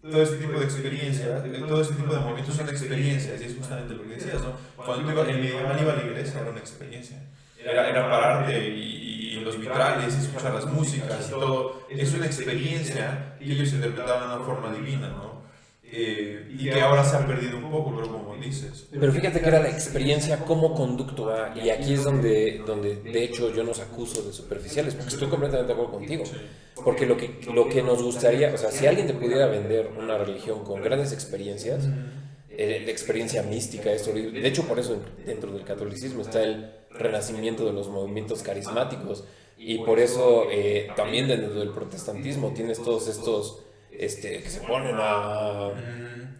todo este tipo de experiencias, todo este tipo de movimientos son experiencias, y es justamente lo que decías, ¿no? Cuando tú el medieval iba a la iglesia era una experiencia. Era pararte y los vitrales, escuchar las músicas y todo. Es una experiencia que ellos interpretaban de una forma divina, ¿no? Y que ahora se ha perdido un poco, pero como dices. Pero fíjate que era la experiencia como conducto A, y aquí es donde de hecho yo nos acuso de superficiales, porque estoy completamente de acuerdo contigo. Porque lo que nos gustaría, o sea, si alguien te pudiera vender una religión con grandes experiencias, la experiencia mística, esto, de hecho por eso dentro del catolicismo está el renacimiento de los movimientos carismáticos, y por eso también dentro del protestantismo tienes todos estos que se ponen a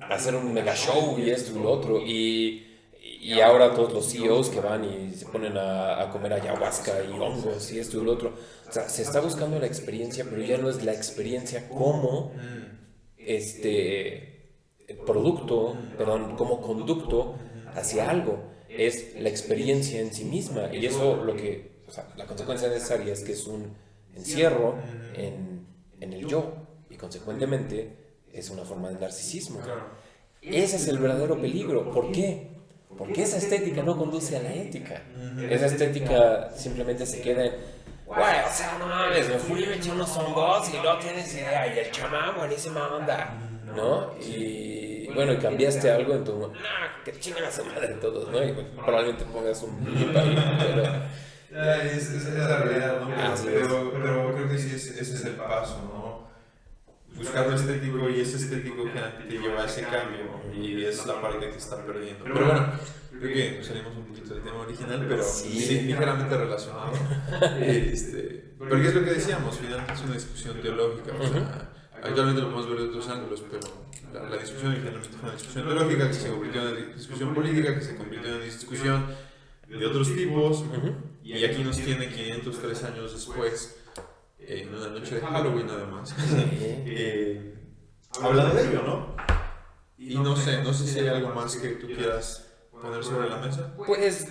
hacer un mega show y esto y lo otro, y ahora todos los CEOs que van y se ponen a comer ayahuasca y hongos y esto y lo otro. O sea, se está buscando la experiencia, pero ya no es la experiencia como como conducto hacia algo, es la experiencia en sí misma, y eso o sea, la consecuencia necesaria es que es un encierro en el yo, y consecuentemente es una forma de narcisismo. Ese es el verdadero peligro. ¿Por qué? Porque esa estética no conduce a la ética. Esa estética simplemente se queda en, güey, o sea, no mames, me fui y me eché unos hongos y no tienes idea, y el chamán, buenísima onda, ¿no? Y bueno, y cambiaste algo en tu, que chingan a su madre todos, ¿no? Y probablemente pongas un blip ahí, pero... Es la realidad, ¿no? Así Pero creo que sí, ese es el paso, ¿no? Buscar lo estético, y ese estético que te lleva a ese cambio, y es la parte que está perdiendo. Pero bueno, creo que salimos un poquito del tema original, pero sí ligeramente relacionado. Porque es lo que decíamos, finalmente es una discusión teológica. O sea, actualmente lo podemos ver de otros ángulos, pero la discusión originalmente fue una discusión teológica que se convirtió en una discusión política, que se convirtió en una discusión de otros tipos, y aquí nos tiene 503 años después, en una noche de Halloween además, hablando de ello, ¿no? Y no sé si hay algo más que tú quieras poner sobre la mesa. Pues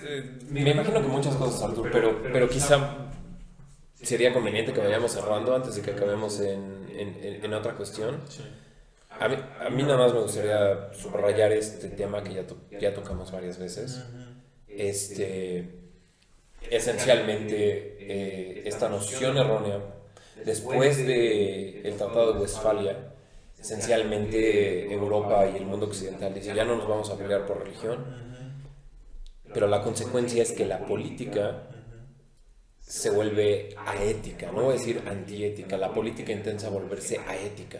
me imagino que muchas cosas, Artur, pero quizá sería conveniente que vayamos cerrando antes de que acabemos en otra cuestión. A mí nada más me gustaría subrayar este tema que ya tocamos varias veces. Esencialmente, esta noción errónea, después del Tratado de Westfalia, esencialmente Europa y el mundo occidental dice, ya no nos vamos a pelear por religión, pero la consecuencia es que la política se vuelve aética, no voy a decir antiética, la política intenta volverse aética,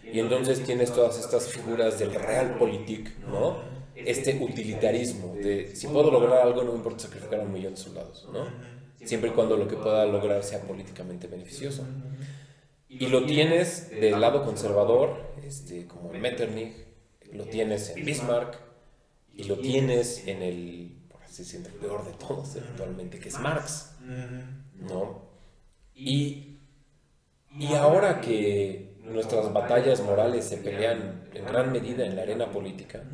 y entonces tienes todas estas figuras del realpolitik, ¿no? Este utilitarismo de si puedo lograr algo no me importa sacrificar a 1 millón de soldados, ¿no? Siempre y cuando lo que pueda lograr sea políticamente beneficioso. Y lo tienes del lado conservador, como en Metternich, lo tienes en Bismarck, y lo tienes en el, por así decirlo, el peor de todos eventualmente, que es Marx, ¿no? Y ahora que nuestras batallas morales se pelean en gran medida en la arena política,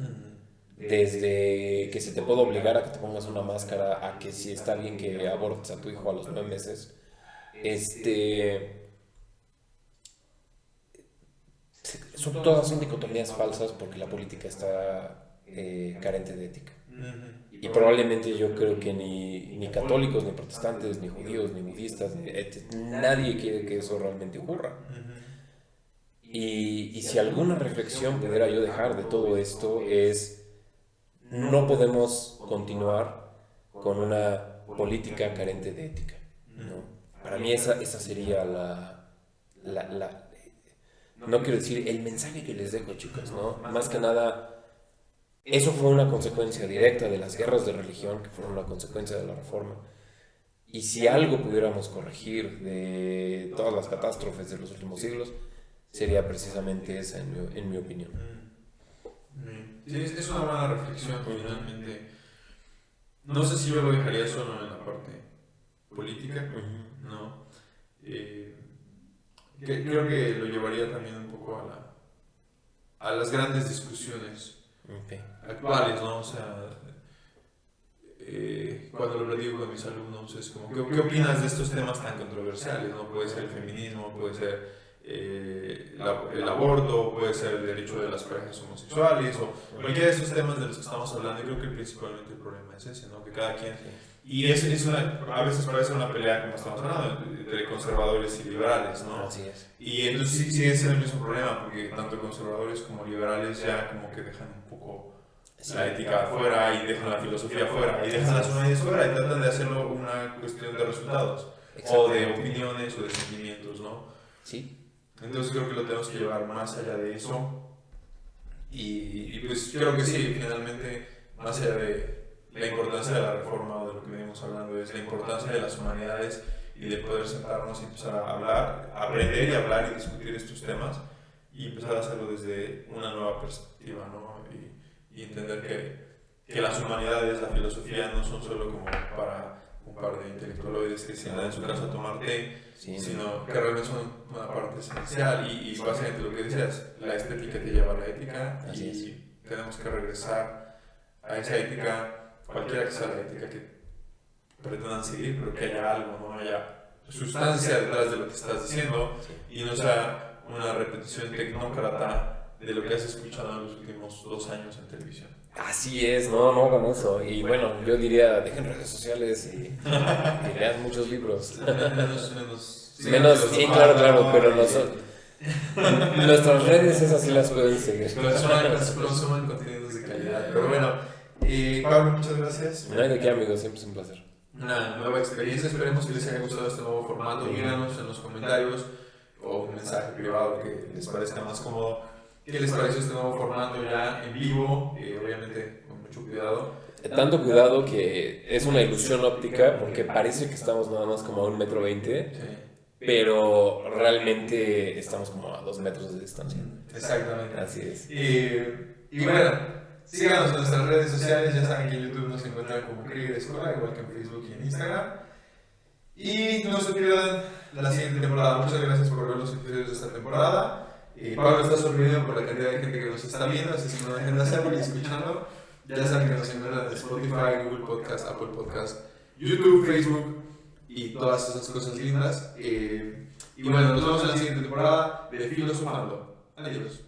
desde que se te puede obligar a que te pongas una máscara, a que si está bien que abortes a tu hijo a los 9 meses, todas son dicotomías falsas porque la política está carente de ética. Y probablemente yo creo que ni católicos, ni protestantes, ni judíos, ni budistas, nadie quiere que eso realmente ocurra. Y si alguna reflexión pudiera yo dejar de todo esto es, no podemos continuar con una política carente de ética, ¿no? Para mí esa sería no quiero decir el mensaje que les dejo, chicos, ¿no? Más que nada, eso fue una consecuencia directa de las guerras de religión, que fueron una consecuencia de la reforma. Y si algo pudiéramos corregir de todas las catástrofes de los últimos siglos, sería precisamente esa, en mi opinión. Sí, es una buena reflexión, finalmente. No sé si yo lo dejaría solo en la parte política, ¿no? Creo que lo llevaría también un poco a las grandes discusiones actuales, ¿no? O sea, cuando lo platico con mis alumnos es como, ¿qué opinas de estos temas tan controversiales, ¿no? Puede ser el feminismo, puede ser el aborto, puede ser el derecho de las parejas homosexuales o cualquiera de esos temas de los que estamos hablando. Y creo que principalmente el problema es ese, ¿no? Que cada quien... Y a veces parece una pelea, como estamos hablando, entre conservadores y liberales, ¿no? Así es. Y entonces sí sigue siendo el mismo problema, porque tanto conservadores como liberales ya como que dejan un poco la ética afuera y dejan la filosofía afuera y dejan las humanidades fuera y tratan de hacerlo una cuestión de resultados o de opiniones o de sentimientos, ¿no? Sí. Entonces creo que lo tenemos que llevar más allá de eso y pues creo que sí, finalmente, más allá de la importancia de la reforma o de lo que venimos hablando, es la importancia de las humanidades y de poder sentarnos y empezar a hablar, aprender y hablar y discutir estos temas y empezar a hacerlo desde una nueva perspectiva, ¿no? Y entender que las humanidades, la filosofía no son solo como para un par de intelectualoides que se dan en su casa a tomar té, sino que realmente son una parte esencial y básicamente lo que decías, la estética te lleva a la ética y tenemos que regresar a esa ética, cualquiera que sea la ética que pretendan seguir, pero que haya algo, no haya sustancia detrás de lo que estás diciendo y no sea una repetición tecnócrata de lo que has escuchado en los últimos 2 años en televisión. Así es, no con eso. Y bueno, yo diría, dejen redes sociales y lean muchos libros. Menos, sí, claro, pero nuestras redes esas sí las pueden seguir. Consuman contenidos de calidad. Pero bueno, Pablo, muchas gracias. No hay de qué, amigos, siempre es un placer. Una nueva experiencia, esperemos que les haya gustado este nuevo formato. Díganos en los comentarios o un mensaje privado que les parezca más cómodo. ¿Qué les pareció este nuevo formato ya en vivo? Obviamente con mucho cuidado. Tanto cuidado que es una ilusión óptica porque parece que estamos nada más como a 1,20 m, pero realmente estamos como a 2 metros de distancia. Exactamente. Así es. Y bueno, síganos en nuestras redes sociales, ya saben que en YouTube nos encuentran como Krieger Escola, igual que en Facebook y en Instagram. Y no se pierdan la siguiente temporada. Muchas gracias por ver los episodios de esta temporada. Pablo está sorprendido por la cantidad de gente que nos está viendo, así que no dejen de hacerlo y escuchando. Ya saben que nos encuentran en Spotify, Google Podcast, Apple Podcast, YouTube, Facebook y todas esas cosas lindas. Y bueno, nos vemos en la siguiente temporada de Filosofando. Adiós.